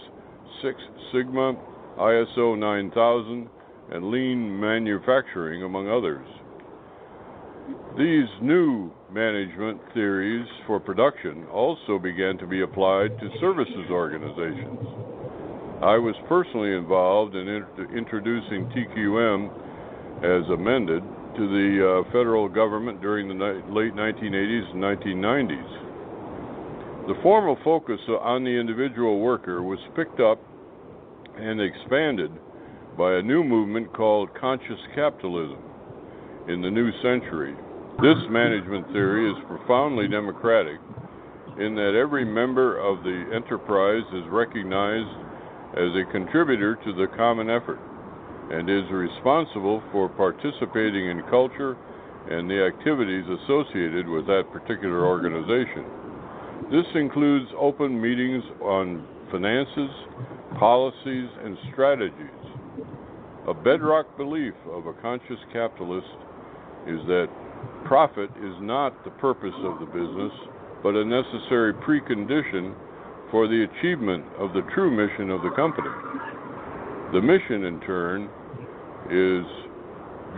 Six Sigma, ISO 9000, and lean manufacturing, among others. These new management theories for production also began to be applied to services organizations. I was personally involved in introducing TQM as amended to the federal government during the late 1980s and 1990s. The formal focus on the individual worker was picked up and expanded by a new movement called conscious capitalism in the new century. This management theory is profoundly democratic in that every member of the enterprise is recognized as a contributor to the common effort. and is responsible for participating in culture and the activities associated with that particular organization. This includes open meetings on finances, policies, and strategies. A bedrock belief of a conscious capitalist is that profit is not the purpose of the business, but a necessary precondition for the achievement of the true mission of the company. The mission, in turn, is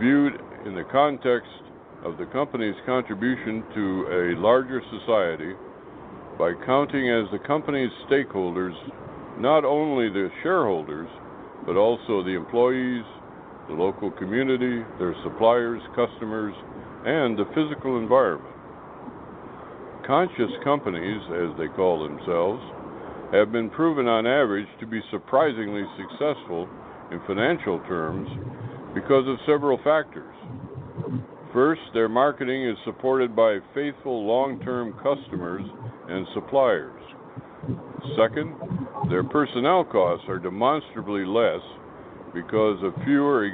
viewed in the context of the company's contribution to a larger society by counting as the company's stakeholders not only the shareholders, but also the employees, the local community, their suppliers, customers, and the physical environment. Conscious companies, as they call themselves, have been proven on average to be surprisingly successful in financial terms because of several factors. First, their marketing is supported by faithful long-term customers and suppliers. Second, their personnel costs are demonstrably less because of fewer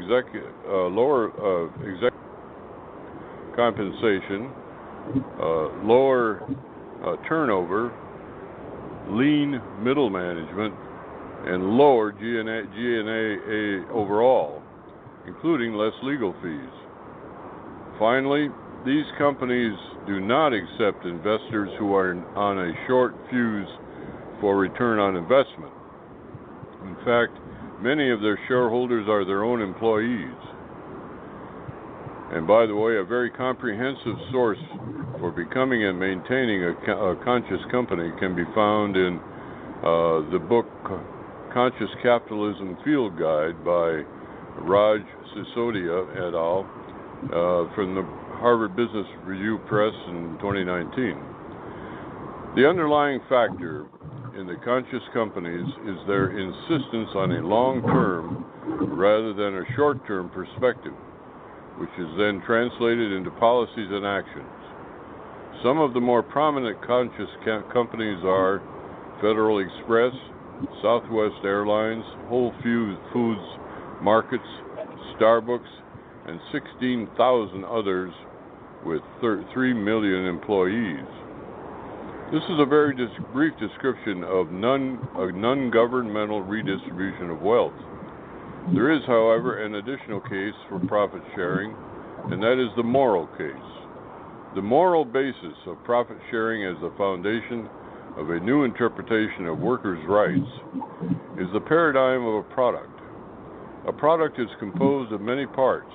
lower compensation, lower turnover, lean middle management, and lower G&A overall, including less legal fees. Finally, these companies do not accept investors who are on a short fuse for return on investment. In fact, many of their shareholders are their own employees. And by the way, a very comprehensive source for becoming and maintaining a conscious company can be found in the book Conscious Capitalism Field Guide by Raj Sisodia et al. From the Harvard Business Review Press in 2019. The underlying factor in the conscious companies is their insistence on a long-term rather than a short-term perspective, which is then translated into policies and actions. Some of the more prominent conscious companies are Federal Express, Southwest Airlines, Whole Foods Markets, Starbucks, and 16,000 others with 3 million employees. This is a very brief description of a non-governmental redistribution of wealth. There is, however, an additional case for profit sharing, and that is the moral case. The moral basis of profit sharing as the foundation of a new interpretation of workers' rights is the paradigm of a product. A product is composed of many parts,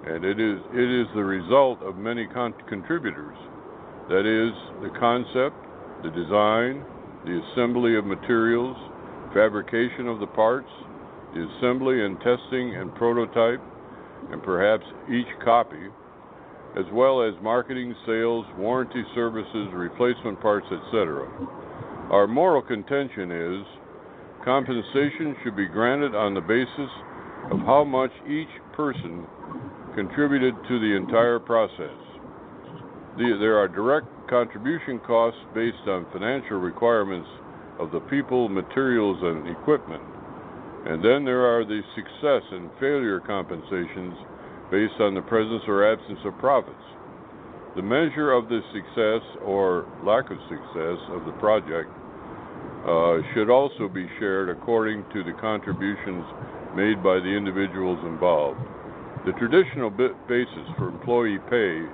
and it is the result of many contributors. That is, the concept, the design, the assembly of materials, fabrication of the parts, the assembly and testing and prototype, and perhaps each copy, as well as marketing, sales, warranty services, replacement parts, etc. Our moral contention is compensation should be granted on the basis of how much each person contributed to the entire process. There are direct contribution costs based on financial requirements of the people, materials, and equipment. And then there are the success and failure compensations based on the presence or absence of profits. The measure of the success or lack of success of the project should also be shared according to the contributions made by the individuals involved. The traditional basis for employee pay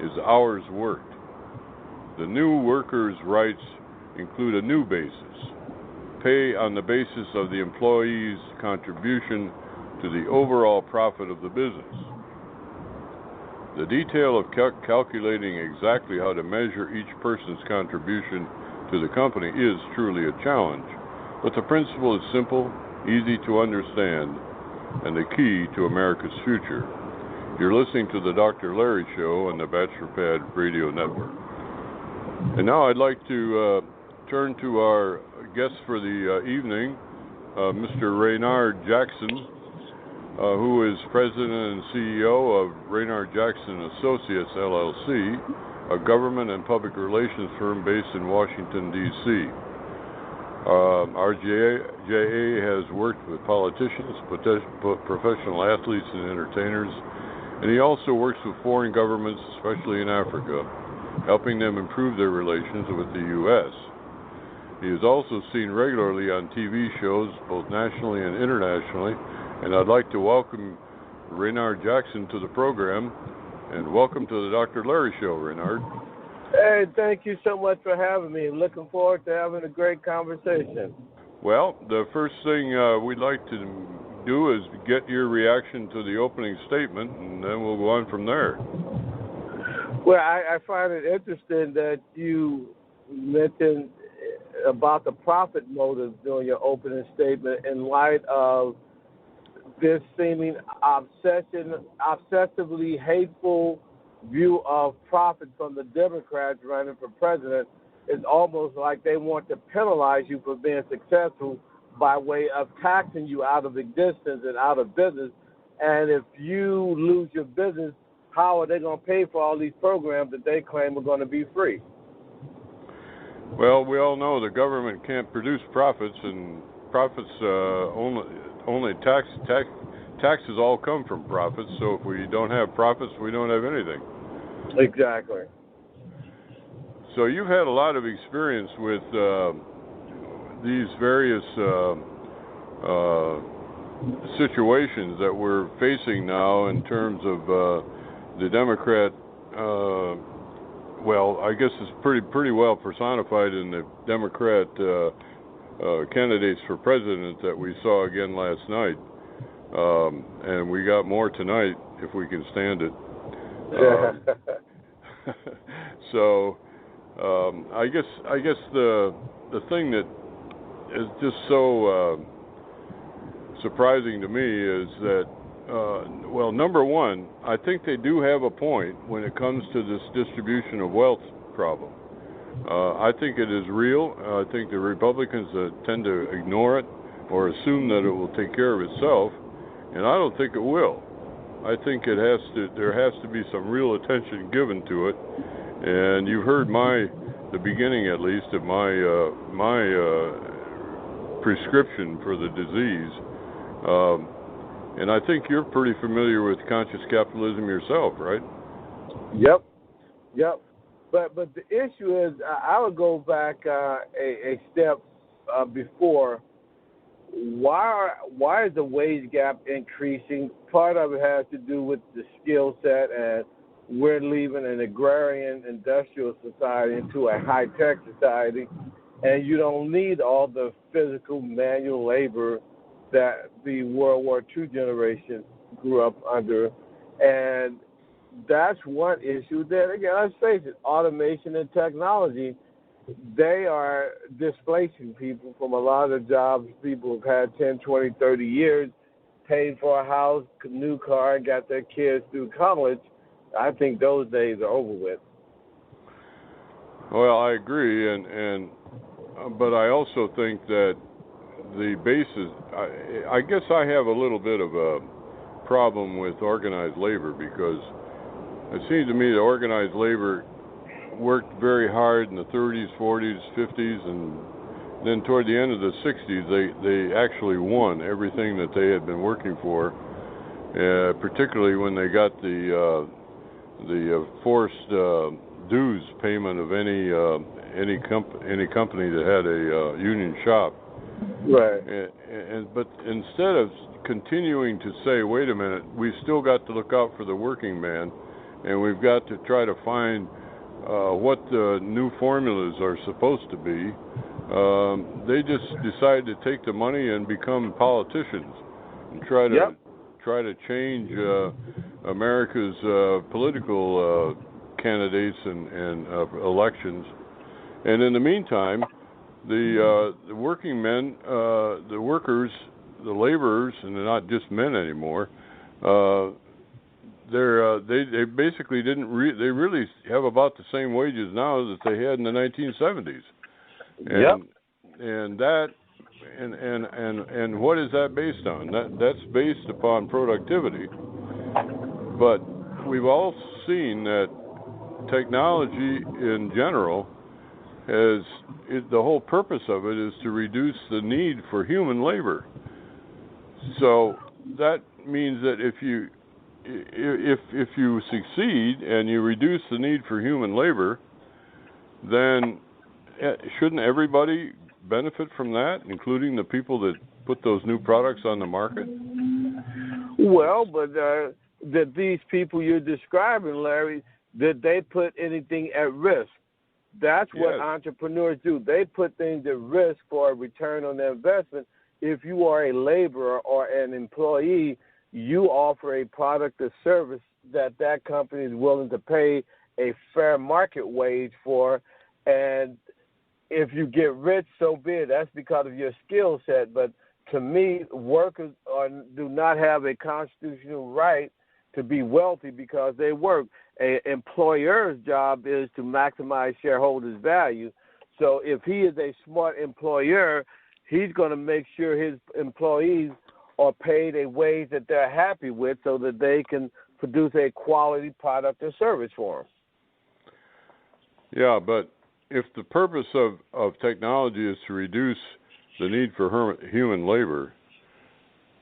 is hours worked. The new workers' rights include a new basis, pay on the basis of the employee's contribution to the overall profit of the business. The detail of calculating exactly how to measure each person's contribution to the company is truly a challenge, but the principle is simple, easy to understand, and the key to America's future. You're listening to the Dr. Larry Show on the Bachelor Pad Radio Network. And now I'd like to turn to our guest for the evening, Mr. Raynard Jackson, who is President and CEO of Raynard Jackson Associates, LLC, a government and public relations firm based in Washington, D.C. RJA has worked with politicians, professional athletes, and entertainers, and he also works with foreign governments, especially in Africa, helping them improve their relations with the U.S. He is also seen regularly on TV shows, both nationally and internationally, and I'd like to welcome Raynard Jackson to the program, and welcome to the Dr. Larry Show, Raynard. Hey, thank you so much for having me. Looking forward to having a great conversation. Well, the first thing we'd like to do is get your reaction to the opening statement, and then we'll go on from there. Well, I find it interesting that you mentioned about the profit motive during your opening statement in light of this seeming obsessively hateful view of profit from the Democrats running for president. It's almost like they want to penalize you for being successful by way of taxing you out of existence and out of business. And if you lose your business, how are they going to pay for all these programs that they claim are going to be free? Well, we all know the government can't produce profits, and profits only taxes all come from profits. So if we don't have profits, we don't have anything. Exactly. So you've had a lot of experience with these various situations that we're facing now in terms of the Democrat. Well, I guess it's pretty well personified in the Democrat candidates for president that we saw again last night, and we got more tonight if we can stand it. So I guess the thing that is just so surprising to me is that well, number one, I think they do have a point when it comes to this distribution of wealth problem. I think it is real. I think the Republicans tend to ignore it or assume that it will take care of itself, and I don't think it will. I think there has to be some real attention given to it, and you've heard the beginning at least of my prescription for the disease. And I think you're pretty familiar with conscious capitalism yourself, right? Yep. But the issue is, I would go back a step before. Why is the wage gap increasing? Part of it has to do with the skill set, and we're leaving an agrarian industrial society into a high-tech society, and you don't need all the physical manual labor that the World War II generation grew up under. And that's one issue. Then again, let's face it, automation and technology, they are displacing people from a lot of jobs people have had 10, 20, 30 years, paid for a house, new car, and got their kids through college. I think those days are over with. Well, I agree, but I also think that the basis, I guess I have a little bit of a problem with organized labor, because it seems to me that organized labor worked very hard in the 30s, 40s, 50s, and then toward the end of the 60s, they actually won everything that they had been working for, particularly when they got the forced dues payment of any company that had a union shop. Right. But instead of continuing to say, wait a minute, we've still got to look out for the working man, and we've got to try to find what the new formulas are supposed to be, they just decide to take the money and become politicians and try to change America's political candidates and elections. And in the meantime, the working men, the workers, the laborers, and they're not just men anymore, they basically they really have about the same wages now that they had in the 1970s. And what is that based on? That's based upon productivity. But we've all seen that technology in general the whole purpose of it is to reduce the need for human labor. So that means that if you succeed and you reduce the need for human labor, then shouldn't everybody benefit from that, including the people that put those new products on the market? Well, but that these people you're describing, Larry, did they put anything at risk? That's what entrepreneurs do. They put things at risk for a return on their investment. If you are a laborer or an employee, you offer a product or service that company is willing to pay a fair market wage for, and if you get rich, so be it. That's because of your skill set. But to me, workers do not have a constitutional right to be wealthy because they work. An employer's job is to maximize shareholders' value. So if he is a smart employer, he's going to make sure his employees are paid a wage that they're happy with so that they can produce a quality product or service for them. Yeah, but if the purpose of technology is to reduce the need for human labor,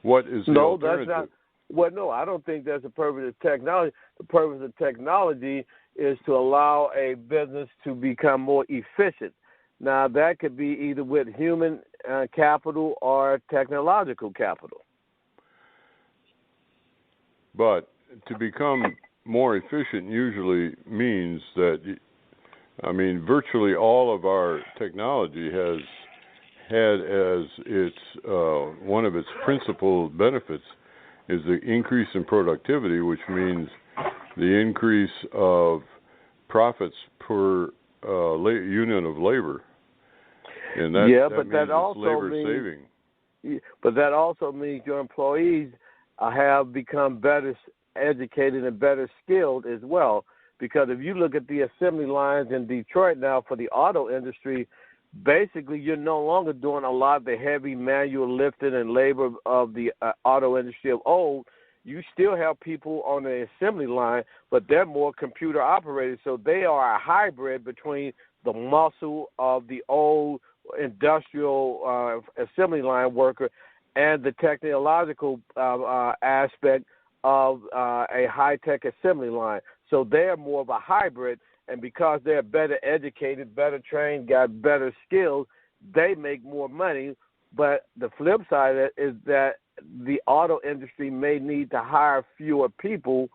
what is the alternative? That's not. Well, no, I don't think that's the purpose of technology. The purpose of technology is to allow a business to become more efficient. Now, that could be either with human capital or technological capital. But to become more efficient usually means that, virtually all of our technology has had as its one of its principal benefits is the increase in productivity, which means the increase of profits per unit of labor. And that means also labor saving. But that also means your employees have become better educated and better skilled as well. Because if you look at the assembly lines in Detroit now for the auto industry, basically you're no longer doing a lot of the heavy manual lifting and labor of the auto industry of old. You still have people on the assembly line, but they're more computer operated. So they are a hybrid between the muscle of the old industrial assembly line worker and the technological aspect of a high-tech assembly line. So they're more of a hybrid, and because they're better educated, better trained, got better skills, they make more money. But the flip side of it is that the auto industry may need to hire fewer people,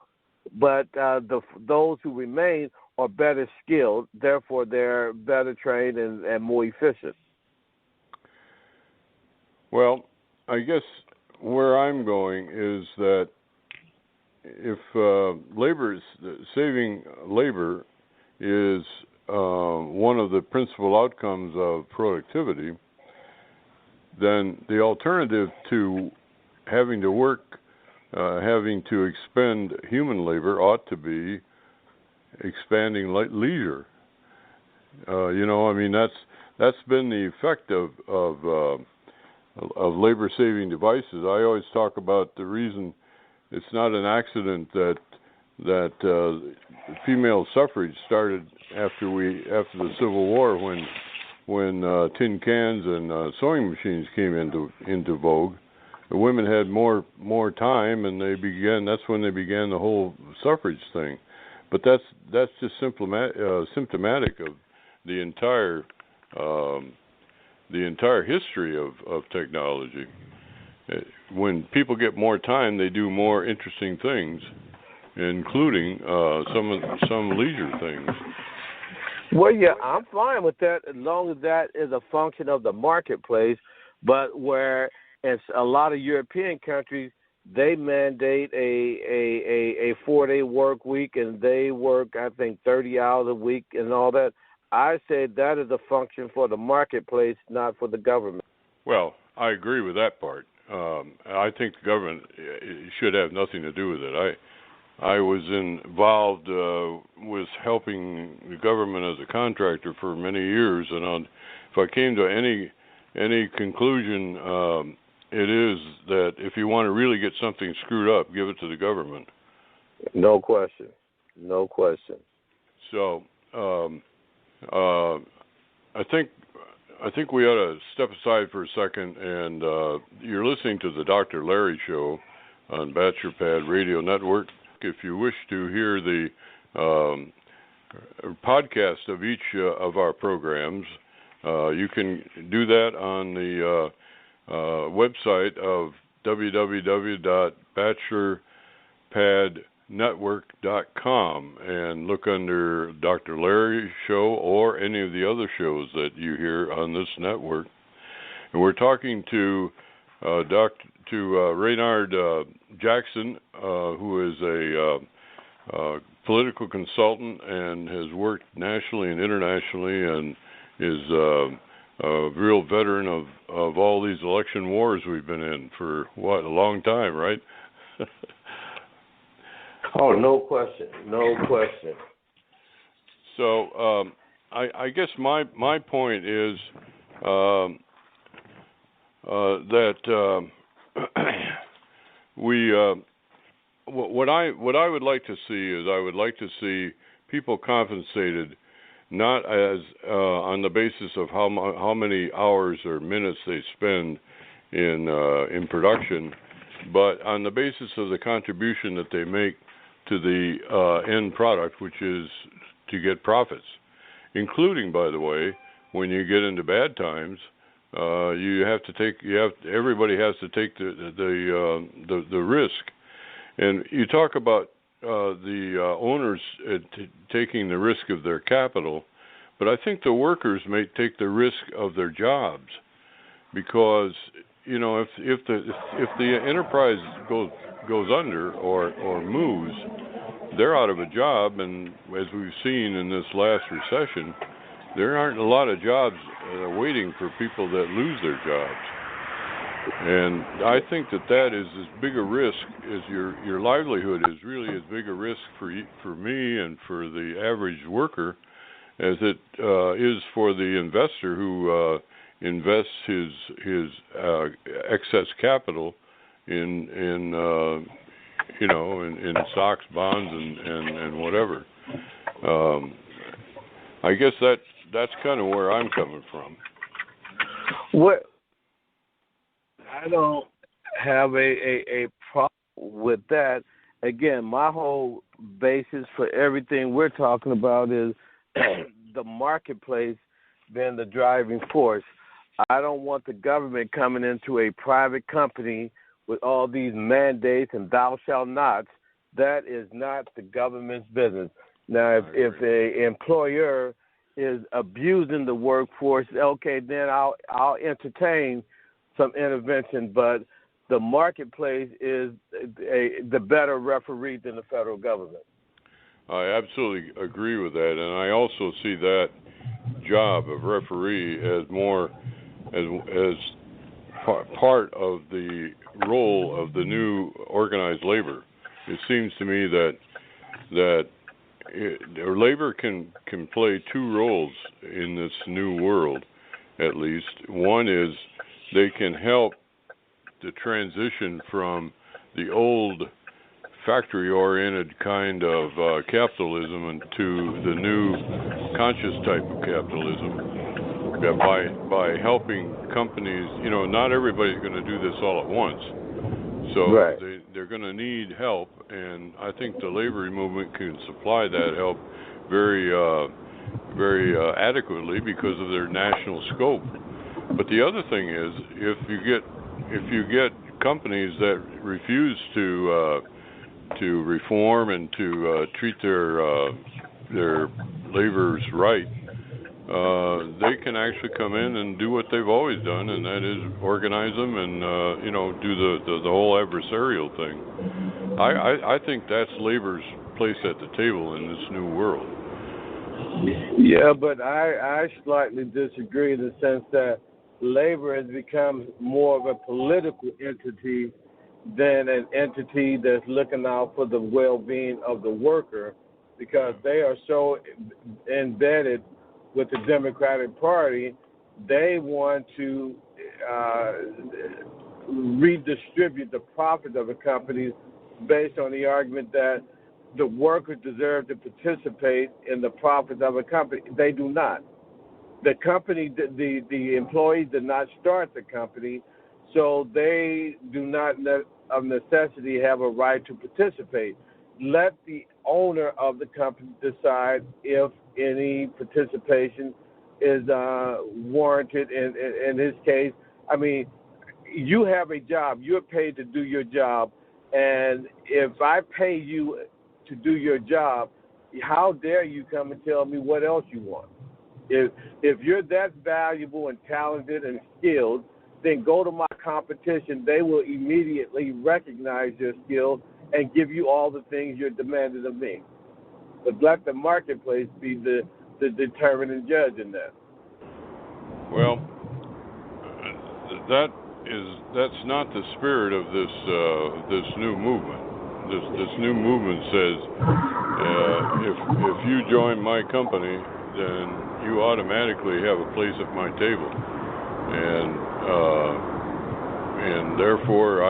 but those who remain are better skilled. Therefore, they're better trained and more efficient. Well, I guess where I'm going is that if saving labor is one of the principal outcomes of productivity, then the alternative to having to work, having to expend human labor ought to be expanding leisure. That's been the effect of labor-saving devices. I always talk about the reason it's not an accident that female suffrage started after the Civil War when tin cans and sewing machines came into vogue. The women had more time, and that's when they began the whole suffrage thing. But that's just symptomatic of the entire history of technology. When people get more time, they do more interesting things, including some leisure things. Well, yeah, I'm fine with that as long as that is a function of the marketplace. But where in a lot of European countries, they mandate a 4-day work week, and they work, I think, 30 hours a week and all that. I say that is a function for the marketplace, not for the government. Well, I agree with that part. I think the government should have nothing to do with it. I was involved with helping the government as a contractor for many years, and if I came to any conclusion, it is that if you want to really get something screwed up, give it to the government. No question. So I think we ought to step aside for a second, and you're listening to the Dr. Larry Show on Bachelor Radio Network. If you wish to hear the podcast of each of our programs, you can do that on the website of www.bachelorpadnetwork.com and look under Dr. Larry Show or any of the other shows that you hear on this network. And we're talking to Raynard Jackson, who is a political consultant and has worked nationally and internationally and is a real veteran of all these election wars we've been in for, a long time, right? Oh, no question. No question. So I guess my point is that what I would like to see is I would like to see people compensated not as on the basis of how many hours or minutes they spend in production, but on the basis of the contribution that they make to the end product, which is to get profits, including, by the way, when you get into bad times, everybody has to take the risk. And you talk about the owners taking the risk of their capital, but I think the workers may take the risk of their jobs, because if the enterprise goes under or moves, they're out of a job, and as we've seen in this last recession, there aren't a lot of jobs waiting for people that lose their jobs. And I think that is as big a risk as your livelihood is really as big a risk for me and for the average worker as it is for the investor who invests his excess capital in stocks, bonds, and whatever. I guess that's kind of where I'm coming from. What I don't have a problem with that. Again, my whole basis for everything we're talking about is the marketplace being the driving force. I don't want the government coming into a private company with all these mandates and thou shalt nots. That is not the government's business. Now, if the employer is abusing the workforce, okay, then I'll entertain some intervention, but the marketplace is the better referee than the federal government. I absolutely agree with that, and I also see that job of referee as more as part of the role of the new organized labor. It seems to me that labor can play two roles in this new world, at least. One is they can help the transition from the old factory-oriented kind of capitalism to the new conscious type of capitalism. By helping companies, not everybody's going to do this all at once. So right. They're going to need help, and I think the labor movement can supply that help very adequately because of their national scope. But the other thing is, if you get companies that refuse to reform and to treat their laborers right, they can actually come in and do what they've always done, and that is organize them and do the whole adversarial thing. I think that's labor's place at the table in this new world. Yeah, but I slightly disagree in the sense that labor has become more of a political entity than an entity that's looking out for the well-being of the worker, because they are so embedded with the Democratic Party. They want to redistribute the profit of the companies based on the argument that the workers deserve to participate in the profits of a company. They do not. the company, the employees did not start the company, so they do not of necessity have a right to participate. Let the owner of the company decide if any participation is warranted. In his case, I mean, you have a job. You're paid to do your job, and if I pay you to do your job, how dare you come and tell me what else you want? If you're that valuable and talented and skilled, then go to my competition. They will immediately recognize your skills and give you all the things you're demanding of me. But let the marketplace be the determining judge in that. Well, that's not the spirit of this new movement. This new movement says if you join my company, then you automatically have a place at my table, and therefore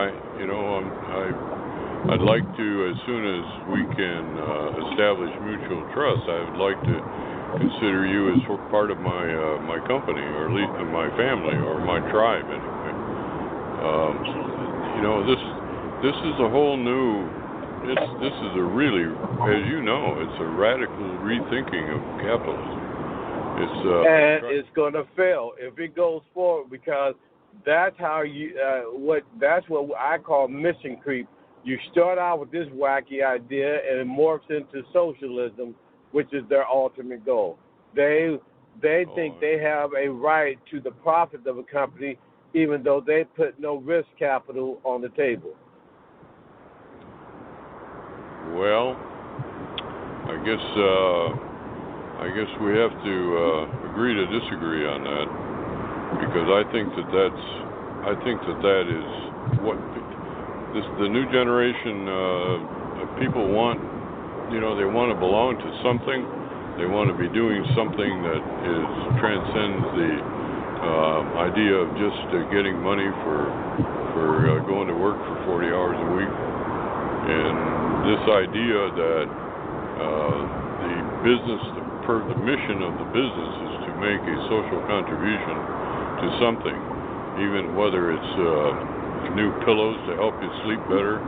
I'd like to, as soon as we can establish mutual trust, I would like to consider you as part of my company, or at least in my family or my tribe anyway. This is a whole new. This is a really, as you know, it's a radical rethinking of capitalism. It's going to fail if it goes forward, because that's how that's what I call mission creep. You start out with this wacky idea and it morphs into socialism, which is their ultimate goal. They think they have a right to the profit of a company, even though they put no risk capital on the table. Well, I guess we have to agree to disagree on that, because I think that is what the new generation people want. They want to belong to something. They want to be doing something that transcends the idea of just getting money for going to work for 40 hours a week. And this idea that the mission of the business is to make a social contribution to something, even whether it's new pillows to help you sleep better,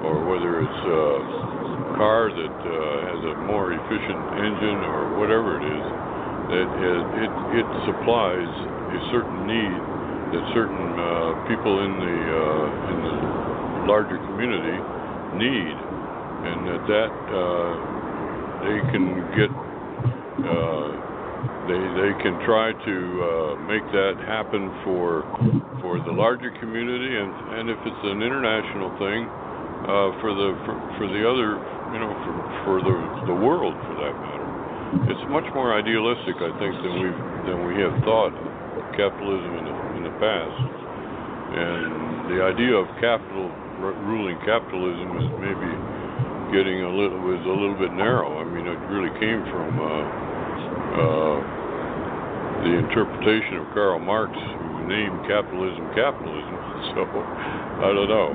or whether it's a car that has a more efficient engine, or whatever it is, it supplies a certain need that certain people in the larger community need, and that they can get they can try to make that happen for the larger community, and if it's an international thing, for the other, for the world, for that matter. It's much more idealistic, I think, than we have thought of capitalism in the past. And the idea of ruling capitalism is maybe was a little bit narrow. I mean, it really came from the interpretation of Karl Marx, who named capitalism. So I don't know.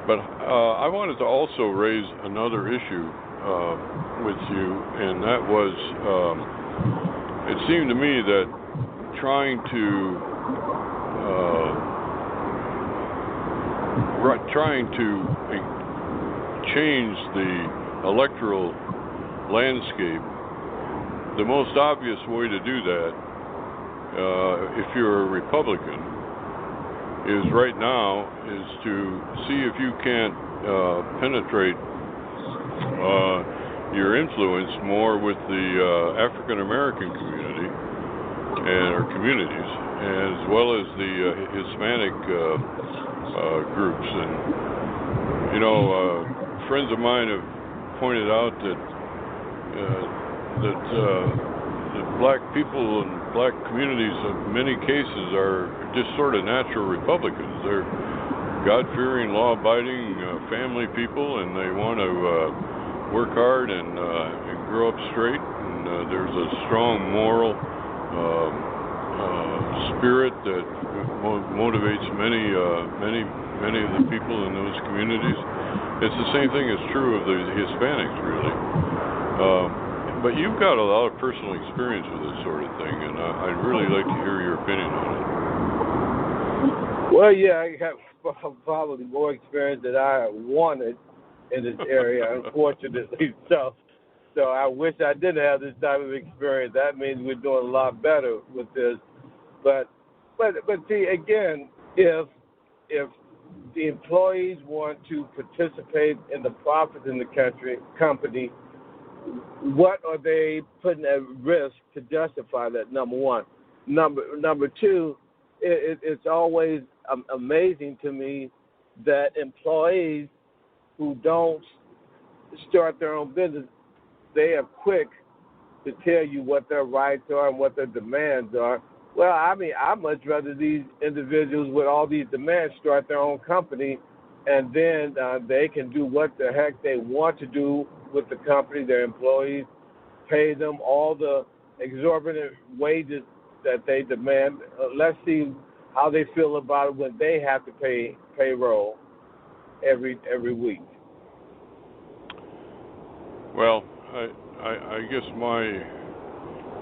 But I wanted to also raise another issue with you, and that was, it seemed to me that trying to change the electoral landscape, the most obvious way to do that, if you're a Republican, is right now is to see if you can't penetrate your influence more with the African American community or communities, as well as the Hispanic groups. And friends of mine have pointed out that black people and black communities in many cases are just sort of natural Republicans. They're God-fearing, law-abiding, family people, and they want to work hard and grow up straight. And there's a strong moral spirit that motivates many of the people in those communities. It's the same thing is true of the Hispanics, really. But you've got a lot of personal experience with this sort of thing, and I'd really like to hear your opinion on it. Well, yeah, I have probably more experience than I wanted in this area, unfortunately. So I wish I didn't have this type of experience. That means we're doing a lot better with this. But see, again, if the employees want to participate in the profits in the company, what are they putting at risk to justify that? Number one. Number two, it's always amazing to me that employees who don't start their own business, they are quick to tell you what their rights are and what their demands are. Well, I mean, I'd much rather these individuals with all these demands start their own company, and then they can do what the heck they want to do with the company, their employees, pay them all the exorbitant wages that they demand. Let's see how they feel about it when they have to pay payroll every week. Well, I guess my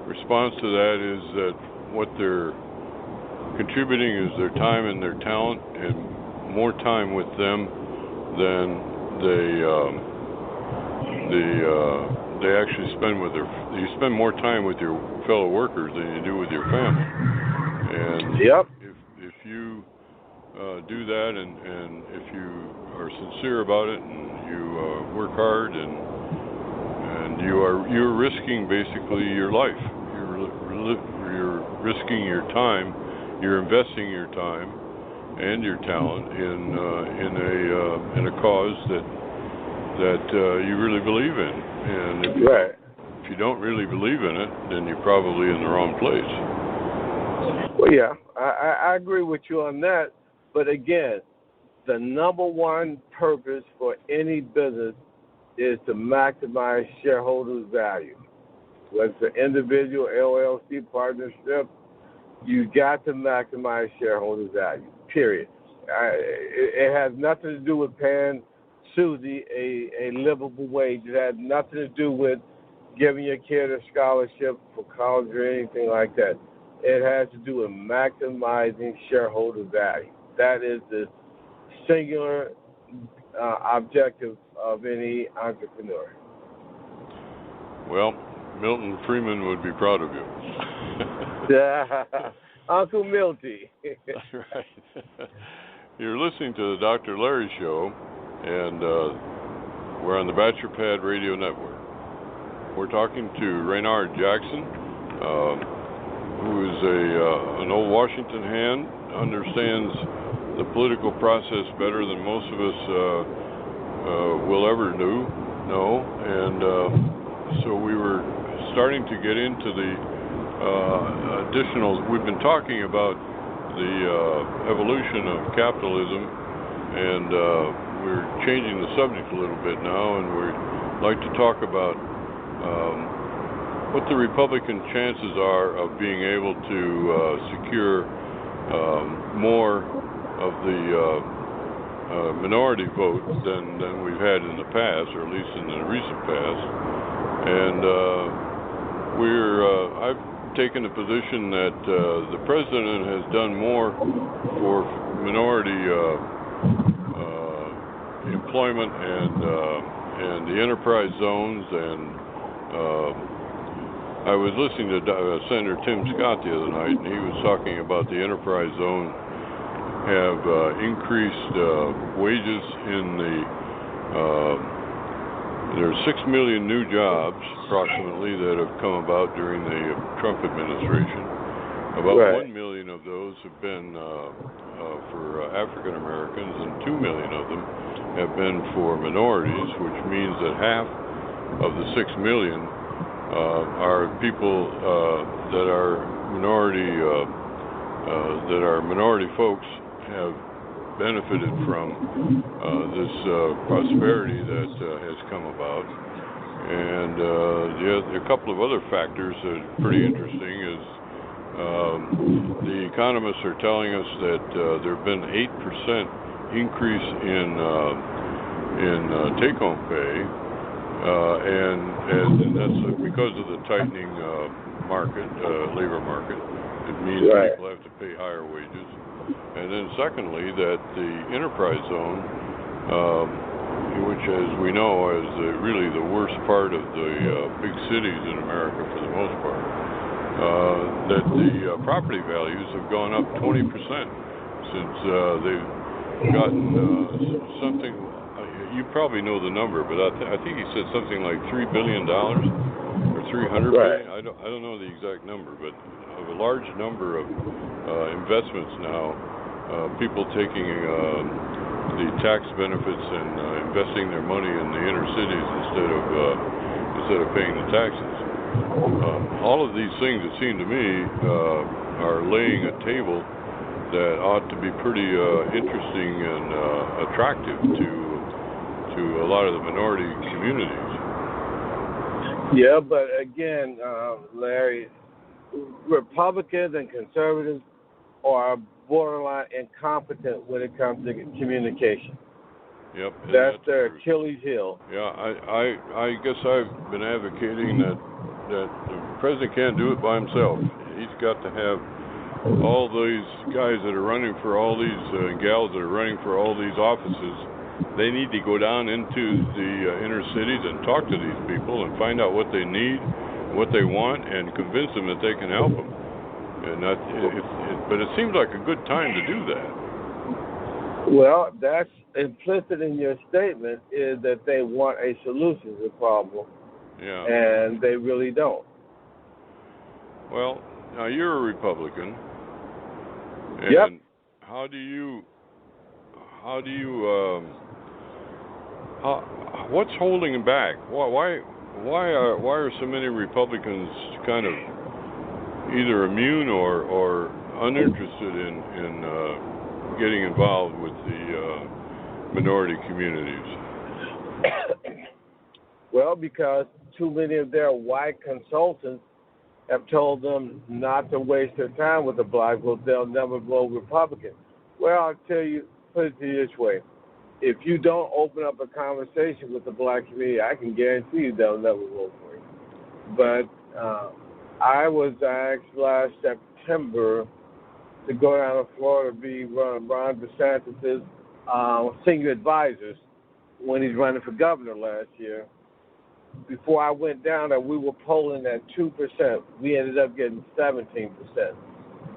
response to that is that what they're contributing is their time and their talent, and more time with them than they actually spend with you spend more time with your fellow workers than you do with your family. And yep. if you do that, and if you are sincere about it, and you work hard, and you're risking basically your life. You're risking your time. You're investing your time and your talent in a cause that you really believe in. And if you don't really believe in it, then you're probably in the wrong place. Well, yeah, I agree with you on that. But again, the number one purpose for any business is to maximize shareholders' value. Whether it's an individual, LLC, partnership, you got to maximize shareholders' value, period. It has nothing to do with paying Susie a livable wage. It has nothing to do with giving your kid a scholarship for college or anything like that. It has to do with maximizing shareholder value. That is the singular objective of any entrepreneur. Well, Milton Freeman would be proud of you. Uncle Milty. That's right. You're listening to the Dr. Larry Show, and we're on the Bachelor Pad Radio Network. We're talking to Raynard Jackson, who is an old Washington hand, understands the political process better than most of us will ever know. And so we were starting to get into the additional. We've been talking about the evolution of capitalism, and we're changing the subject a little bit now, and we'd like to talk about what the Republican chances are of being able to secure more of the minority vote than we've had in the past, or at least in the recent past. And I've taken the position that the president has done more for minority employment and the enterprise zones. And I was listening to Senator Tim Scott the other night, and he was talking about the enterprise zone have increased wages in the there's 6 million new jobs approximately that have come about during the Trump administration. About 1 million of those have been for African Americans, and 2 million of them have been for minorities, which means that half of the 6 million are people that are minority folks have benefited from this prosperity that has come about. And a couple of other factors that are pretty interesting is the economists are telling us that there have been 8% increase in take-home pay, and that's because of the tightening market, labor market. It means people have to pay higher wages. And then secondly, that the enterprise zone, which as we know is really the worst part of the big cities in America for the most part, that the property values have gone up 20% since they've gotten something, you probably know the number, but I think he said something like $3 billion or $300 billion. I don't know the exact number, but of a large number of investments now, people taking the tax benefits and investing their money in the inner cities instead of paying the taxes. All of these things, it seemed to me, are laying a table that ought to be pretty interesting and attractive to a lot of the minority communities. Yeah, but again, Larry, Republicans and conservatives are borderline incompetent when it comes to communication. Yep, that's their Achilles heel. Yeah, I guess I've been advocating that the president can't do it by himself. He's got to have all these guys that are running for all these gals that are running for all these offices. They need to go down into the inner cities and talk to these people and find out what they need, what they want, and convince them that they can help them. And but it seems like a good time to do that. Well, that's implicit in your statement is that they want a solution to the problem. Yeah. And they really don't. Well, now you're a Republican. And yep. How do you what's holding him back? Why are so many Republicans kind of either immune or uninterested in getting involved with the minority communities? Well, because too many of their white consultants have told them not to waste their time with the black vote. They'll never vote Republican. Well, I'll tell you, put it to you this way. If you don't open up a conversation with the black community, I can guarantee you they'll never vote for you. But I was asked last September to go down to Florida to be Ron DeSantis' senior advisors when he's running for governor last year. Before I went down there, we were polling at 2%. We ended up getting 17%.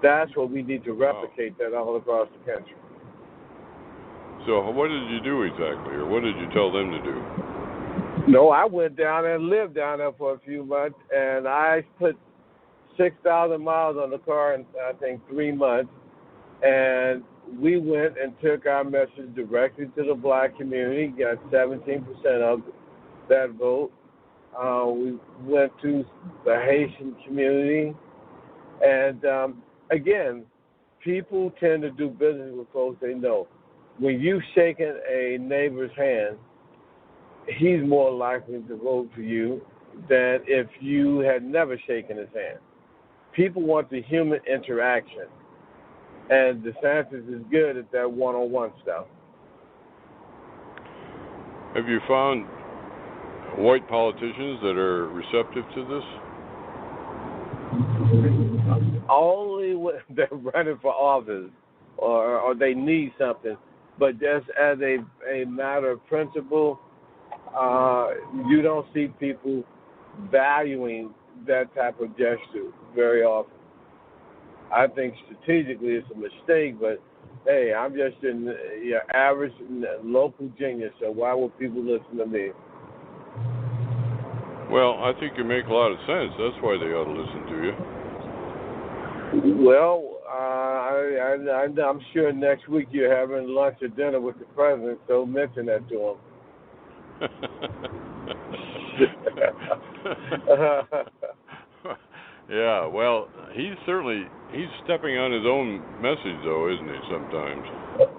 That's what we need to replicate that all across the country. So what did you do exactly, or what did you tell them to do? No, I went down there and lived down there for a few months, and I put 6,000 miles on the car in, I think, 3 months. And we went and took our message directly to the black community, got 17% of that vote. We went to the Haitian community. And, again, people tend to do business with folks they know. When you've shaken a neighbor's hand, he's more likely to vote for you than if you had never shaken his hand. People want the human interaction. And DeSantis is good at that one-on-one stuff. Have you found white politicians that are receptive to this? Only when they're running for office or they need something. But just as a matter of principle, you don't see people valuing that type of gesture very often. I think strategically it's a mistake, but hey, I'm just your average local genius, so why would people listen to me? Well, I think you make a lot of sense. That's why they ought to listen to you. Well, I'm sure next week you're having lunch or dinner with the president, so mention that to him. Yeah, well, he's stepping on his own message, though, isn't he, sometimes?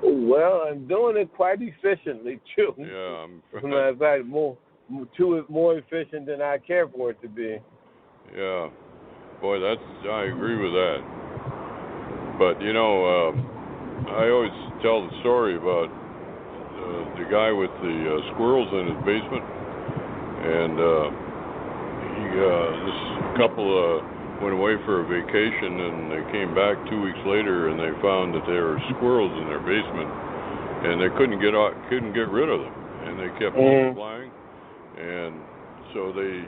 Well, I'm doing it quite efficiently, too. Yeah. In fact, more efficient than I care for it to be. Yeah. Boy, I agree with that. But, I always tell the story about the guy with the squirrels in his basement. and this couple went away for a vacation, and they came back 2 weeks later, and they found that there were squirrels in their basement, and they couldn't get rid of them, and they kept flying, and so he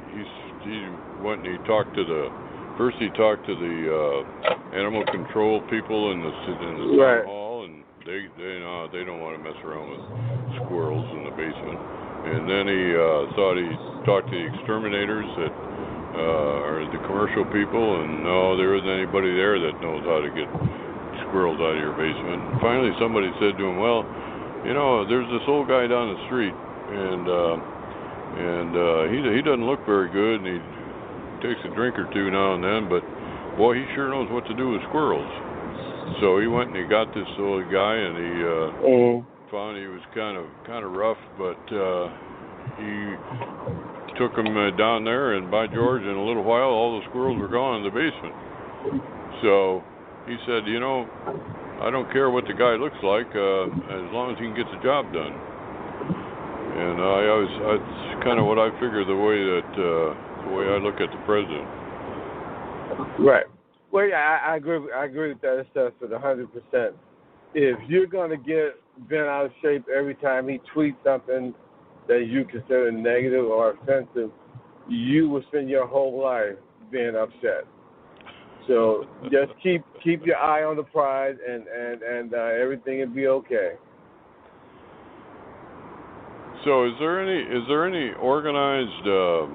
went and he talked to the animal control people in the town hall, and they don't want to mess around with squirrels in the basement. And then he thought he talked to the exterminators that are the commercial people, and no, there isn't anybody there that knows how to get squirrels out of your basement. And finally, somebody said to him, "Well, there's this old guy down the street, and he doesn't look very good, and he takes a drink or two now and then, but boy, he sure knows what to do with squirrels." So he went and he got this old guy, and he found he was kind of rough, but he took him down there, and by George, in a little while, all the squirrels were gone in the basement. So he said, I don't care what the guy looks like, as long as he can get the job done. And that's kind of what I figure the way I look at the president. Right. Well, yeah, I agree with that assessment 100%. If you're going to get bent out of shape every time he tweets something that you consider negative or offensive, you will spend your whole life being upset. So just keep your eye on the prize, and everything will be okay. So is there any organized or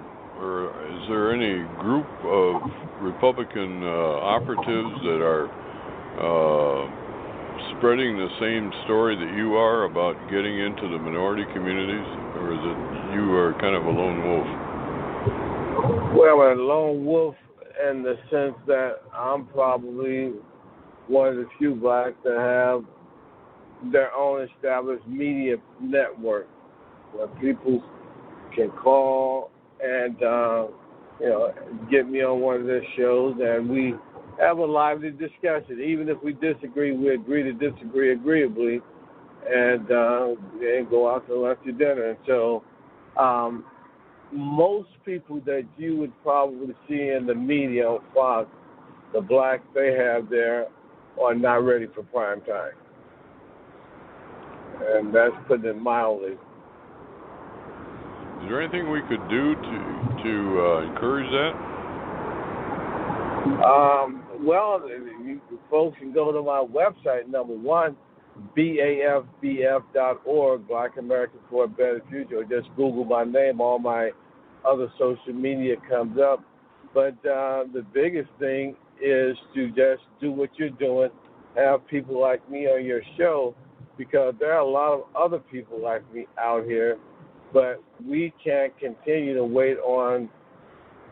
is there any group of Republican operatives that are spreading the same story that you are about getting into the minority communities, or is it you are kind of a lone wolf? Well, a lone wolf in the sense that I'm probably one of the few blacks that have their own established media network where people can call and get me on one of their shows, and we have a lively discussion. Even if we disagree, we agree to disagree agreeably, and go out to lunch or dinner. And so most people that you would probably see in the media on Fox, the blacks they have there, are not ready for prime time. And that's putting it mildly. Is there anything we could do to encourage that? Well, you folks can go to my website, number one, BAFBF.org, Black Americans for a Better Future, or just Google my name. All my other social media comes up. But the biggest thing is to just do what you're doing, have people like me on your show, because there are a lot of other people like me out here, but we can't continue to wait on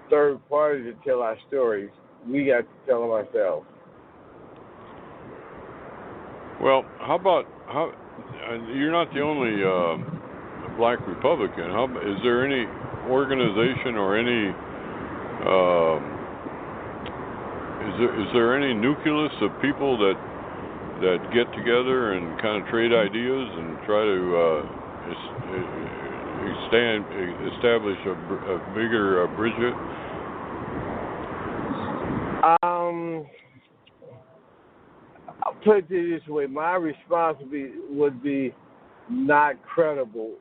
third parties to tell our stories. We got to tell them ourselves. Well, you're not the only black Republican. Is there any organization or any is there any nucleus of people that get together and kind of trade ideas and try to establish a bigger bridge? I'll put it this way. My response would be not credible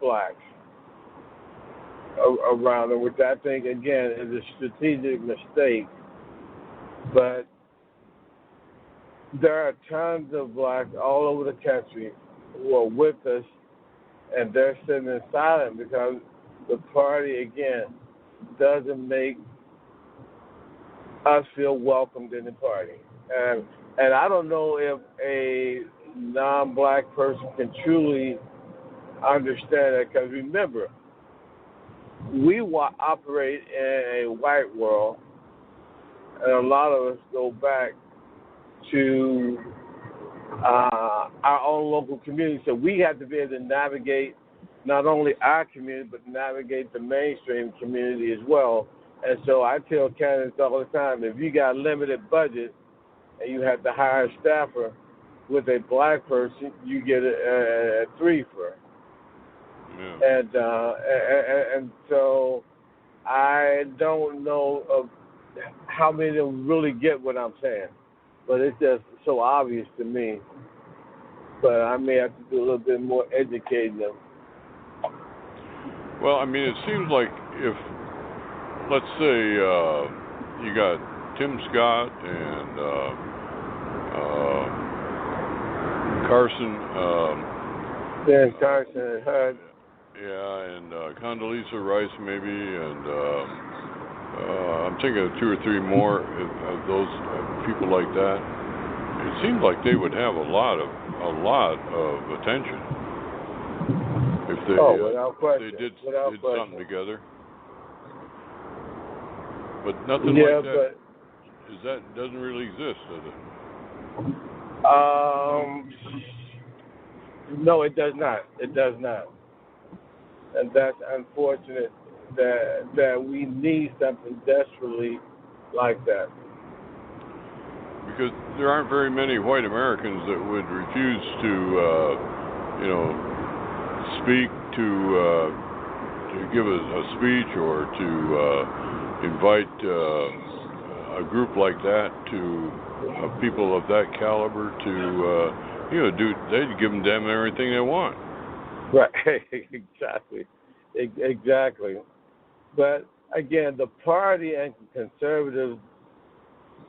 blacks around them, which I think, again, is a strategic mistake. But there are tons of blacks all over the country who are with us, and they're sitting in silence because the party, again, doesn't make us feel welcomed in the party. And I don't know if a non-black person can truly understand that, because remember, we operate in a white world, and a lot of us go back to our own local community. So we have to be able to navigate not only our community, but navigate the mainstream community as well. And so I tell candidates all the time, if you got limited budget and you have to hire a staffer with a black person, you get a 3 for. Yeah. And so I don't know of how many of them really get what I'm saying, but it's just so obvious to me. But I may have to do a little bit more educating them. Well, I mean, it seems like if, let's say, you got Tim Scott and Carson. Carson and HUD. Yeah, and Condoleezza Rice maybe, and I'm thinking of 2 or 3 more of those people like that. It seems like they would have a lot of attention if they they did something together. But nothing like that. That doesn't really exist, does it? No, it does not. It does not. And that's unfortunate that we need something desperately like that. Because there aren't very many white Americans that would refuse to, speak to give a speech or to invite a group like that to people of that caliber to, they'd give them damn everything they want. Right, exactly. But again, the party and conservatives,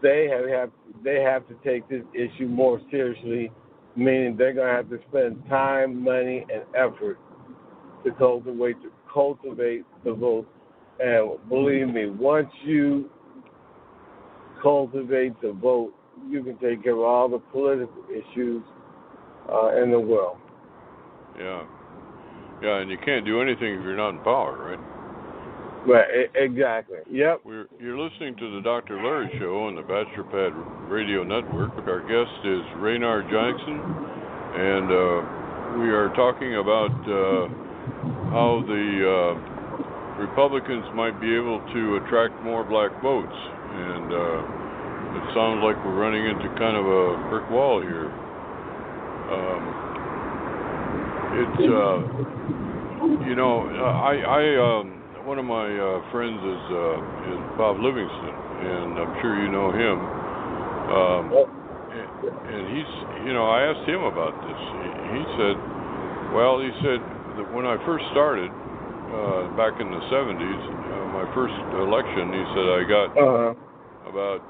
they have to take this issue more seriously, meaning they're going to have to spend time, money, and effort to cultivate the vote. And believe me, once you cultivate the vote, you can take care of all the political issues in the world. Yeah, and you can't do anything if you're not in power, right? Right, exactly. Yep. You're listening to the Dr. Larry Show on the Bachelor Pad Radio Network. Our guest is Raynard Jackson, and we are talking about how the Republicans might be able to attract more black votes. And it sounds like we're running into kind of a brick wall here. One of my friends is Bob Livingston, and I'm sure you know him. And he's, I asked him about this. He said that when I first started back in the 70s, my first election, he said I got about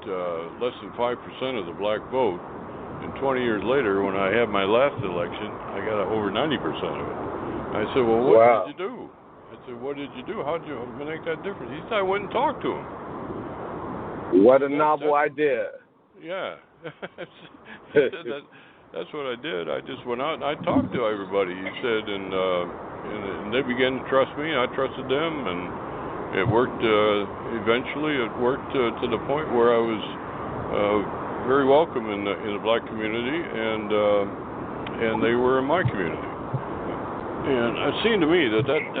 less than 5% of the black vote. And 20 years later, when I had my last election, I got over 90% of it. I said, well, what did you do? I said, what did you do? How did you make that difference? He said, I went and talked to him. What a novel idea. Yeah. That's what I did. I just went out and I talked to everybody, he said, and they began to trust me. I trusted them, and it worked. Eventually, it worked to the point where I was very welcome in the black community, and they were in my community. And it seemed to me that doesn't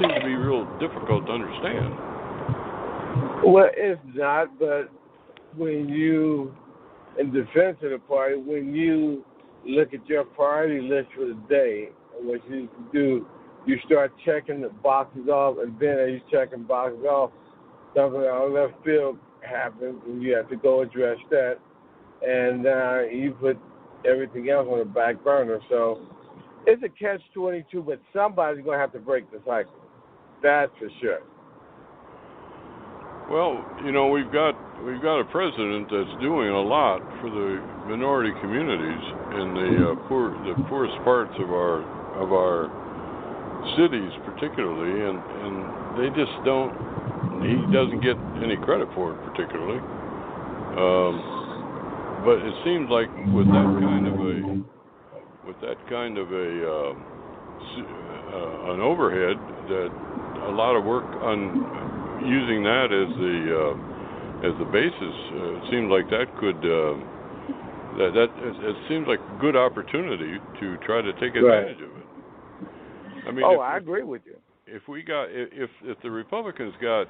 seem to be real difficult to understand. Well, it's not, but when you, in defense of the party, when you look at your priority list for the day, what you do, you start checking the boxes off, and then as you checking boxes off, something out left field happens, and you have to go address that, and you put everything else on the back burner. So it's a catch-22, but somebody's going to have to break the cycle. That's for sure. Well, we've got a president that's doing a lot for the minority communities in the poorest parts of our cities, particularly, and they just don't. He doesn't get any credit for it, particularly. But it seems like with that kind of an overhead, that a lot of work on using that as the basis, it seems like that could it seems like a good opportunity to try to take advantage of it. I mean, I agree with you. If the Republicans got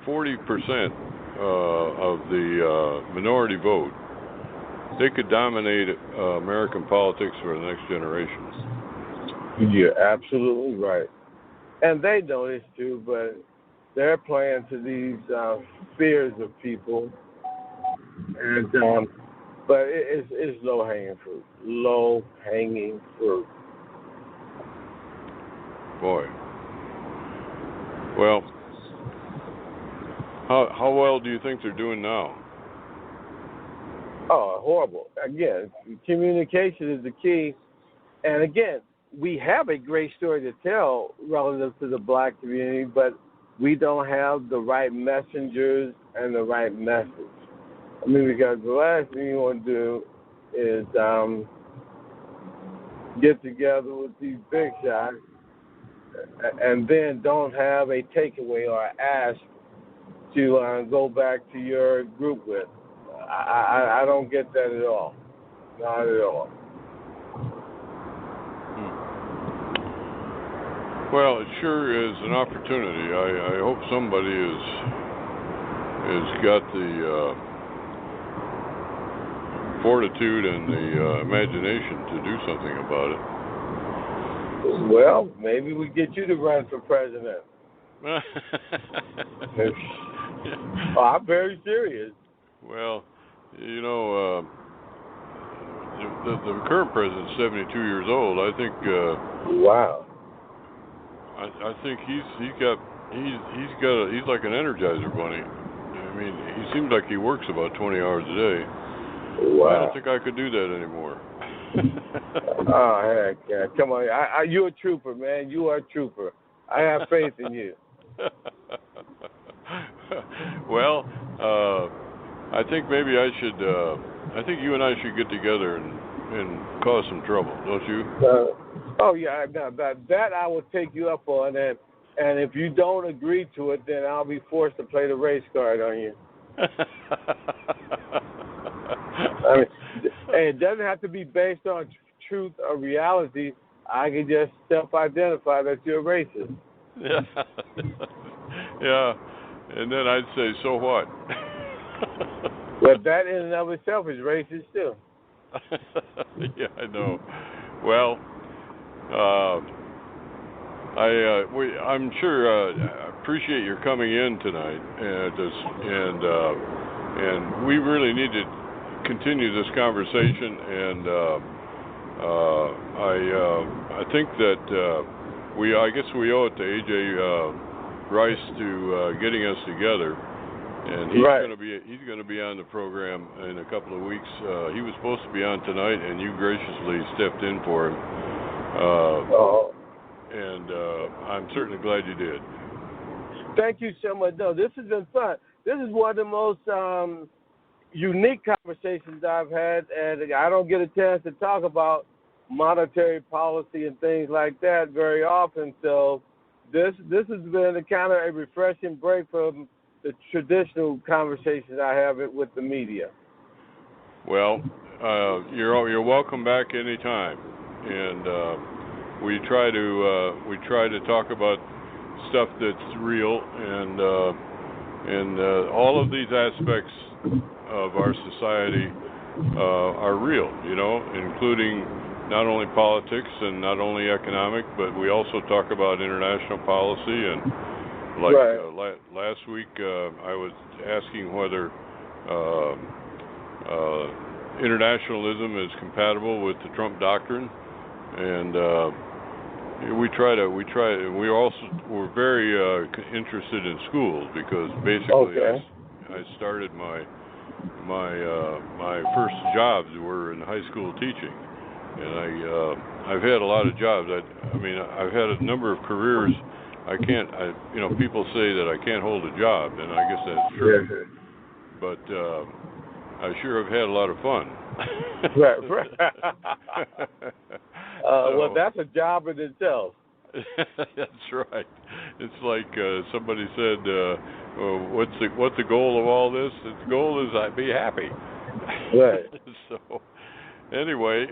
40% of the minority vote, they could dominate American politics for the next generation. You're absolutely right. And they know this too, but they're playing to these fears of people. And but it's low hanging fruit. Low hanging fruit. Boy. Well, how well do you think they're doing now? Oh, horrible. Again, communication is the key. And again, we have a great story to tell relative to the black community, but we don't have the right messengers and the right message. I mean, because the last thing you want to do is get together with these big shots and then don't have a takeaway or ask to go back to your group with. I don't get that at all. Not at all. Well, it sure is an opportunity. I hope somebody has got the fortitude and the imagination to do something about it. Well, maybe we get you to run for president. I'm very serious. Well, you know, the current president's 72 years old. I think. Wow. I think he's like an Energizer bunny. I mean, he seems like he works about 20 hours a day. Wow. I don't think I could do that anymore. Oh heck, yeah. Come on, you're a trooper, man. You are a trooper. I have faith in you. Well, I think maybe I should. I think you and I should get together and cause some trouble, don't you? Oh yeah, that I will take you up on, and if you don't agree to it, then I'll be forced to play the race card on you. I mean, it doesn't have to be based on truth or reality. I can just self-identify that you're a racist. Yeah. Yeah, and then I'd say, so what? But that in and of itself is racist too. Yeah, I know. Well, I'm sure. I appreciate your coming in tonight, and we really need to continue this conversation. And I think that I guess we owe it to AJ Rice to getting us together. And he's right. He's going to be on the program in a couple of weeks. He was supposed to be on tonight, and you graciously stepped in for him. And I'm certainly glad you did. Thank you so much. No, this has been fun. This is one of the most unique conversations I've had, and I don't get a chance to talk about monetary policy and things like that very often. So this has been a kind of a refreshing break from the traditional conversations I have with the media. Well, you're welcome back anytime, and we try to talk about stuff that's real, and all of these aspects of our society are real, you know, including not only politics and not only economic, but we also talk about international policy. And like last week, I was asking whether internationalism is compatible with the Trump doctrine, and we're very interested in schools, because basically I started my first jobs were in high school teaching, and I've had a lot of jobs. I've had a number of careers. People say that I can't hold a job, and I guess that's true. Yeah. But I sure have had a lot of fun. Right. Well, that's a job in itself. That's right. It's like somebody said, what's the goal of all this? The goal is I'd be happy. Right. So, anyway,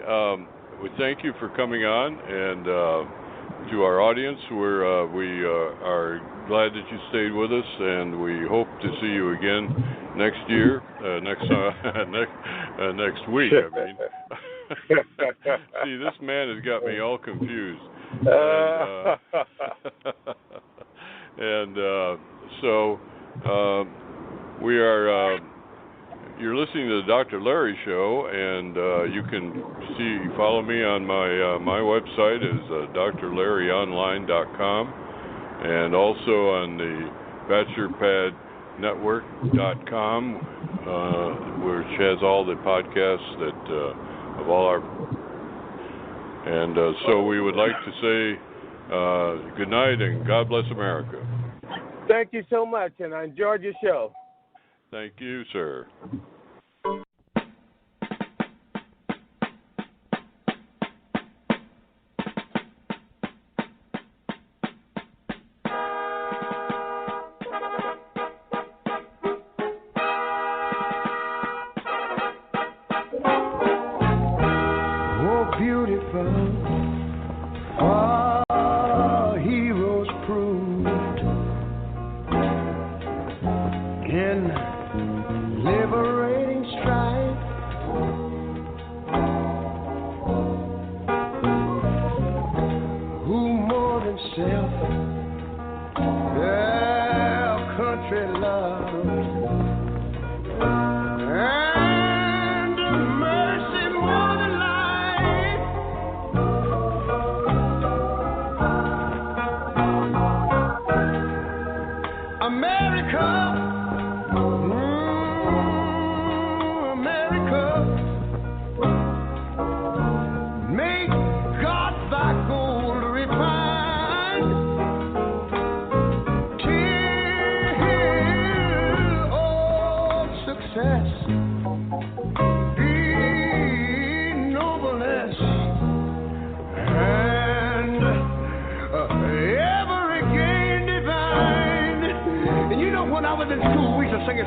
we thank you for coming on, and to our audience, we are glad that you stayed with us, and we hope to see you again next year, next week. I mean, see, this man has got me all confused. So we are. You're listening to the Dr. Larry Show, and you can follow me on my website is drlarryonline.com, and also on the bachelorpadnetwork.com, which has all the podcasts that of all our. And so we would like to say good night and God bless America. Thank you so much, and I enjoyed your show. Thank you, sir.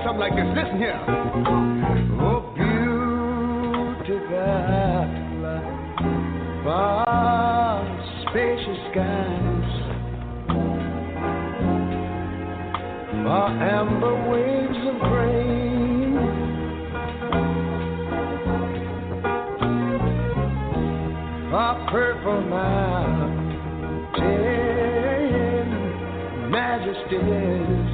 Something like this. Listen here. Oh, beautiful, far spacious skies, far amber waves of grain, far purple mountain majesties.